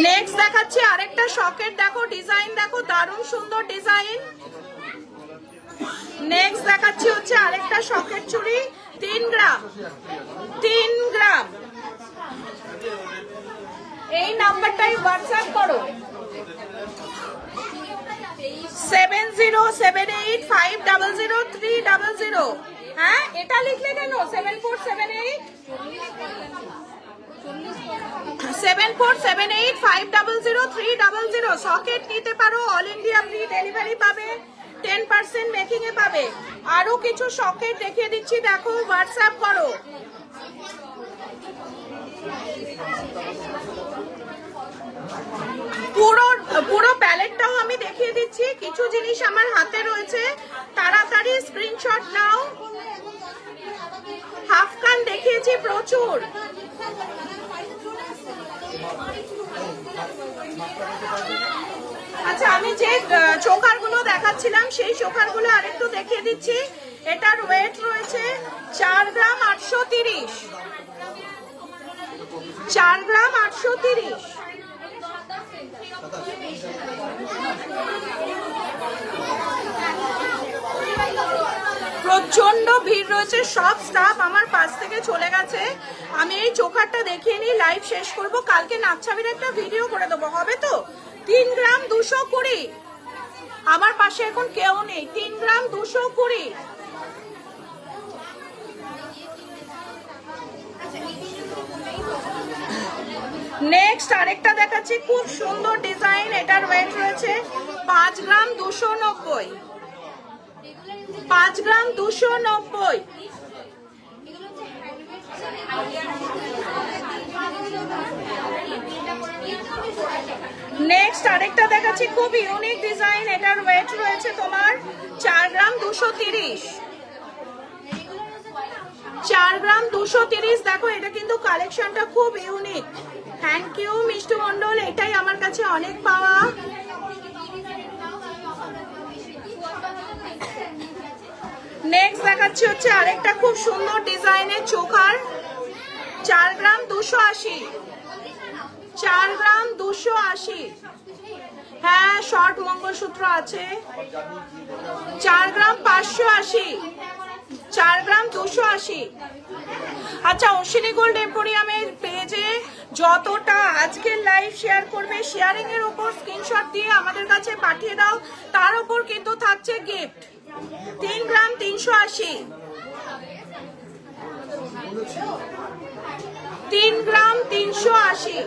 নেক্সট দেখাচ্ছি আরেকটা শকেট। দেখো ডিজাইন দেখো, দারুণ সুন্দর ডিজাইন। নেক্সট দেখাচ্ছি হচ্ছে আরেকটা শকেট চুড়ি। 3 গ্রাম, 3 গ্রাম। এই নাম্বারটাই হোয়াটসঅ্যাপ করো। 7078500300। হ্যাঁ এটা লিখলে কেন? 7478 7478500300। সকেট নিতে পারো, অল ইন্ডিয়া ফ্রি ডেলিভারি পাবে, 10% মেকিং এ পাবে। আরো কিছু সকেট দেখিয়ে দিচ্ছি, দেখো হোয়াটসঅ্যাপ করো। পুরো প্যালেটটাও আমি দেখিয়ে দিচ্ছি। কিছু জিনিস আমার হাতে রয়েছে, তাড়াতাড়ি স্ক্রিনশট নাও। হাফ কান দেখিয়েছি প্রচুর। আচ্ছা আমি যে চোকার গুলো দেখাচ্ছিলাম সেই চোকার গুলো আরেকটু দেখিয়ে দিচ্ছি। এটার ওয়েট রয়েছে 4 গ্রাম 830, 4 গ্রাম 830। প্রচন্ড ভিড় রয়েছে, সব স্টাফ আমার পাশ থেকে চলে গেছে। আমি এই চোকারটা দেখিয়ে নিই, লাইভ শেষ করব। কালকে নাকছাবির একটা ভিডিও করে দেবো, হবে তো? 3 গ্রাম 220। আমার পাশে এখন কেউ নেই। 3 গ্রাম 220। নেক্সট আরেকটা দেখাচ্ছি, খুব সুন্দর ডিজাইন। এটার ওয়েট রয়েছে 5 গ্রাম 290, 5 গ্রাম 290। নেক্সট আরেকটা দেখাচ্ছি, খুব ইউনিক ডিজাইন। এটার ওয়েট রয়েছে তোমার 4 গ্রাম 230, 4 গ্রাম 230। দেখো এটা কিন্তু কালেকশনটা খুব unique. Thank you Mishtu Mondal, এটাই আমার কাছে অনেক পাওয়া। নেক্সট দেখাচ্ছি হচ্ছে আরেকটা খুব সুন্দর ডিজাইনের চোকার, 4 গ্রাম 280, 4 গ্রাম 280। হ্যাঁ শর্ট মঙ্গলসূত্র আছে, 4 গ্রাম 580, 4 গ্রাম 280। আচ্ছা অশ্বিনী গোল্ড এম্পোরিয়ামের পেজে যতটা আজকের লাইভ শেয়ার করবে, শেয়ারিং এর উপর স্ক্রিনশট দিয়ে আমাদের কাছে পাঠিয়ে দাও, তার উপর কিন্তু থাকছে গিফট। 3 গ্রাম 380, 3 গ্রাম 380।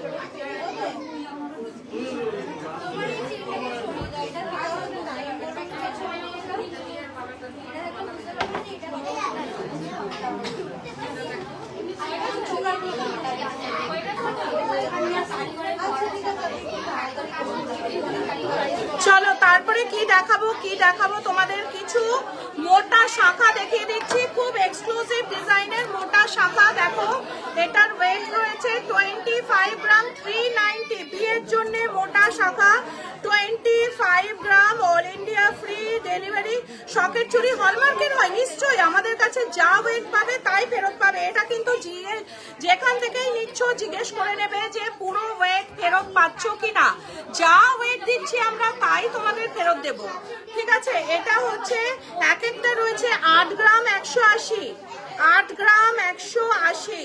চলো তারপরে কি দেখাবো তোমাদের, কিছু মোটা শাখা দেখিয়ে দিচ্ছি, খুব এক্সক্লুসিভ ডিজাইনের মোটা শাখা। দেখো এটার ওয়েট রয়েছে 25 গ্রাম 390, বিয়ের জন্য মোটা শাখা 25 গ্রাম, অল ইন্ডিয়া ফ্রি ডেলিভারি। শখের চুড়ি হলমার্কের হয় নিশ্চয়ই, আমাদের কাছে যা ওয়েট পাবে তাই ফেরত পাবে। এটা কিন্তু যেখান থেকেই নিচ্ছ জিজ্ঞেস করে নেবে যে পুরো ওয়েট ফেরত পাচ্ছ কিনা, যা ওয়েট দিচ্ছি আমরা তাই তোমাদের ফেরত দেব, ঠিক আছে। এটা হচ্ছে এক একটা রয়েছে 8 গ্রাম 180, 8 গ্রাম 180।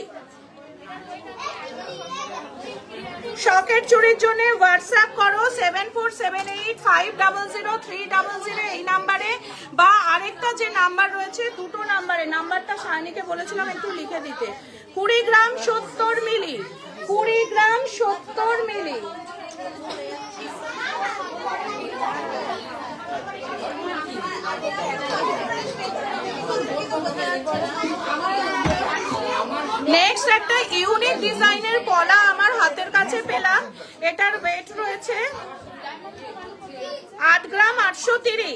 শখের চুড়ির জন্য হোয়াটসঅ্যাপ করো 7478500300 এই নাম্বারে, বা আরেকটা যে নাম্বার রয়েছে, দুটো নাম্বারে, নাম্বারটা শাইনিকে বলেছিলাম একটু লিখে দিতে। 20 গ্রাম 70 মিলি, 20 গ্রাম 70 মিলি। নেক্সট একটা ইউনিক ডিজাইনের পলা আমার হাতের কাছে পেলাম, এটার ওয়েট রয়েছে 8 গ্রাম 830।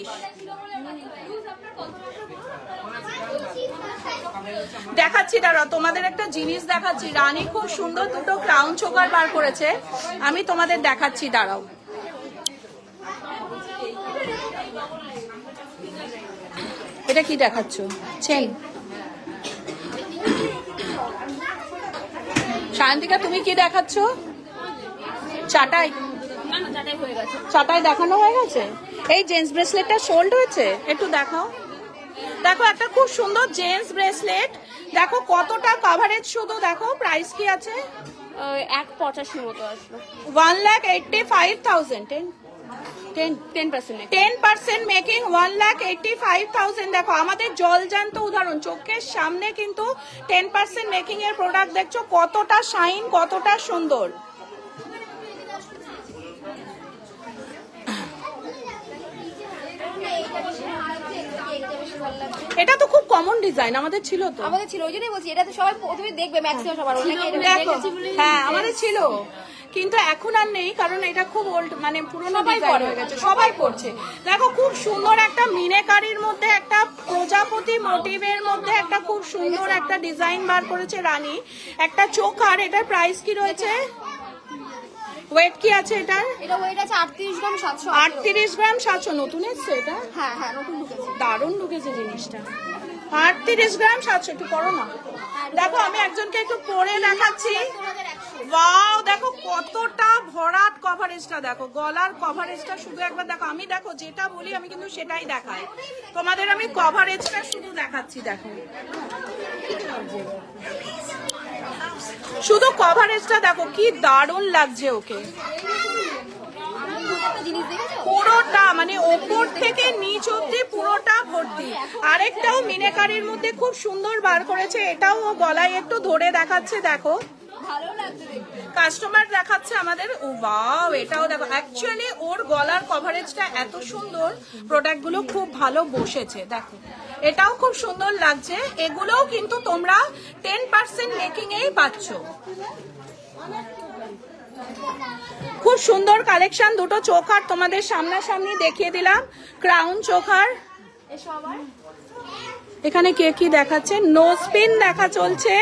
দেখাচ্ছি দাঁড়াও তোমাদের একটা জিনিস দেখাচ্ছি, রানী খুব সুন্দর দুটো ক্রাউন চোকার বার করেছে, আমি তোমাদের দেখাচ্ছি দাঁড়াও। এটা কি দেখাচ্ছ? চেন। শান্তিকা তুমি কি দেখাচ্ছ? চাটাই, চাটাই দেখানো হয়ে গেছে। এই জেন্টস ব্রেসলেটটা সোল্ড হয়েছে, একটু দেখাও। দেখো একটা খুব সুন্দর জেন্টস ব্রেসলেট, দেখো কতটা কভারেজ, শুধু দেখো প্রাইস কি আছে, 185 মতো আসলো, 1,85,000। 10% মেকিং 1,85,000। দেখো আমাদের জলজান্ত উদাহরণ, চোখের সামনে কিন্তু 10% মেকিং এর প্রোডাক্ট দেখছো, কতটা শাইন, কতটা সুন্দর। এটা তো খুব কমন ডিজাইন, আমাদের ছিল তো, আমাদের ছিল, ওই জন্যই বলছি এটা তো সবাই প্রথমে দেখবে, ম্যাক্সিমাম সবার হ্যাঁ আমাদের ছিল, কিন্তু এখন আর নেই, কারণ এটা খুব ওল্ড, মানে পুরোনো ডিজাইন হয়ে গেছে, সবাই পড়ছে। দেখো খুব সুন্দর একটা মিনেকারির মধ্যে, একটা প্রজাপতি মোটিভের মধ্যে একটা খুব সুন্দর একটা ডিজাইন বার করেছে রানী, একটা চোকার। এটার প্রাইস কি রয়েছে, ওয়েট কি আছে এটার? এটা ওয়েট আছে 38 গ্রাম 700। 38 গ্রাম 700, নতুন এসছে এটা? হ্যাঁ হ্যাঁ নতুন ঢুকেছে, দারুণ ঢুকেছে জিনিসটা। 38 গ্রাম 700, একটু করো না। দেখো আমি একজনকে একটু পরে দেখাচ্ছি, ওয়াও দেখো কতটা ভরাট কভারেজটা, দেখো গলার কভারেজটা শুধু একবার দেখো। আমি দেখো যেটা বলি আমি কিন্তু সেটাই দেখাই তোমাদের, আমি কভারেজটা শুধু দেখাচ্ছি। দেখো শুধু কভারেজটা দেখো কি দারুণ লাগছে ওকে, পুরোটা মানে ওপর থেকে নিচ অব্দি পুরোটা ভর্তি। আরেকটাও মিনেকারির মধ্যে খুব সুন্দর বার করেছে, এটাও ও গলায় একটু ধরে দেখাচ্ছে, দেখো কাস্টমার দেখাচ্ছে আমাদের। ও ওয়াও, এটাও দেখো, অ্যাকচুয়ালি ওর গলার কভারেজটা এত সুন্দর, প্রোডাক্ট গুলো খুব ভালো বসেছে। দেখো এটাও খুব সুন্দর লাগছে, এগুলোও কিন্তু তোমরা 10% মেকিং এই পাচ্ছ। খুব সুন্দর কালেকশন, দুটো চোকার তোমাদের সামনাসামনি দেখিয়ে দিলাম, ক্রাউন চোকার। এখানে কে কি দেখাচ্ছে, নোজ পিন দেখা চলছে,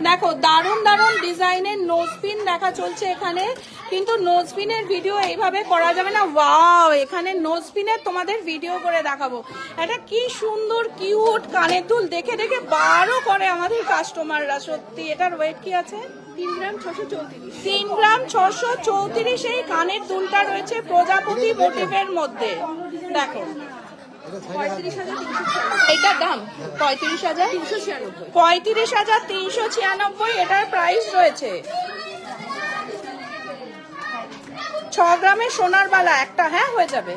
দেখো দারুণ দারুণ ডিজাইনের নোজপিন দেখা চলছে এখানে, কিন্তু নোজপিনের ভিডিও এইভাবে করা যাবে না। ওয়াও, এখানে নোজপিনের তোমাদের ভিডিও করে দেখাবো। এটা কি সুন্দর কিউট কানের দুল, দেখে দেখে বারও করে আমাদের কাস্টমাররা। সত্যি এটার ওয়েট কি আছে? 3 গ্রাম 634। 3 গ্রাম 634 এই কানের দুলটা রয়েছে প্রজাপতি মোটিভের মধ্যে। দেখো 35,396। এটার দাম 35,396। 35,396 এটার প্রাইস রয়েছে। 6 গ্রামের সোনার বালা একটা, হ্যাঁ হয়ে যাবে।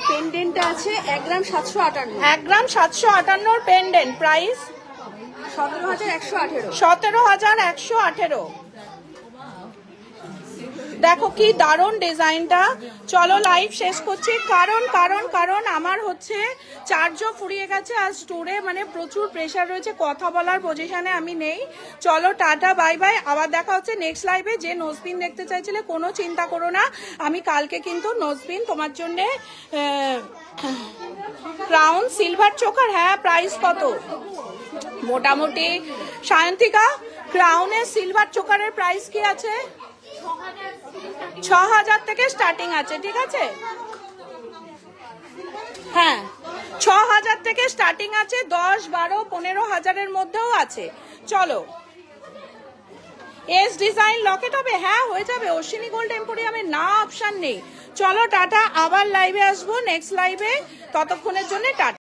পেন্ডেন্টটা আছে 1 গ্রাম 758। 1 গ্রাম 758 পেন্ডেন্ট, প্রাইস 17,118। 17,118। দেখো কি দারুণ ডিজাইনটা। চলো লাইভ শেষ করছি, কারণ কারণ কারণ আমার হচ্ছে চার্জও ফুরিয়ে গেছে আর স্টোরে মানে প্রচুর প্রেশার রয়েছে, কথা বলার পজিশনে আমি নেই। চলো টাটা বাই বাই, আবার দেখা হচ্ছে নেক্সট লাইভে। যে নোজপিন দেখতে চাইছিলে কোনো চিন্তা করো না, আমি কালকে কিন্তু নোজপিন তোমার জন্য ক্রাউন সিলভার চোকার, হ্যাঁ প্রাইস কত মোটামুটি সায়ন্তিকা? ক্রাউনের সিলভার চোকারের প্রাইস কি আছে? 6,000 থেকে স্টার্টিং আছে, ঠিক আছে? হ্যাঁ 6,000 থেকে স্টার্টিং আছে, 10, 12, 15,000-এর মধ্যেও আছে। চলো এস ডিজাইন লকেট হবে, হ্যাঁ হয়ে যাবে। অশ্বিনী গোল্ড এম্পোরিয়ামে না অপশন নেই। চলো টাটা, আবার লাইভে আসবো নেক্সট লাইভে, ততক্ষণের জন্য টাটা।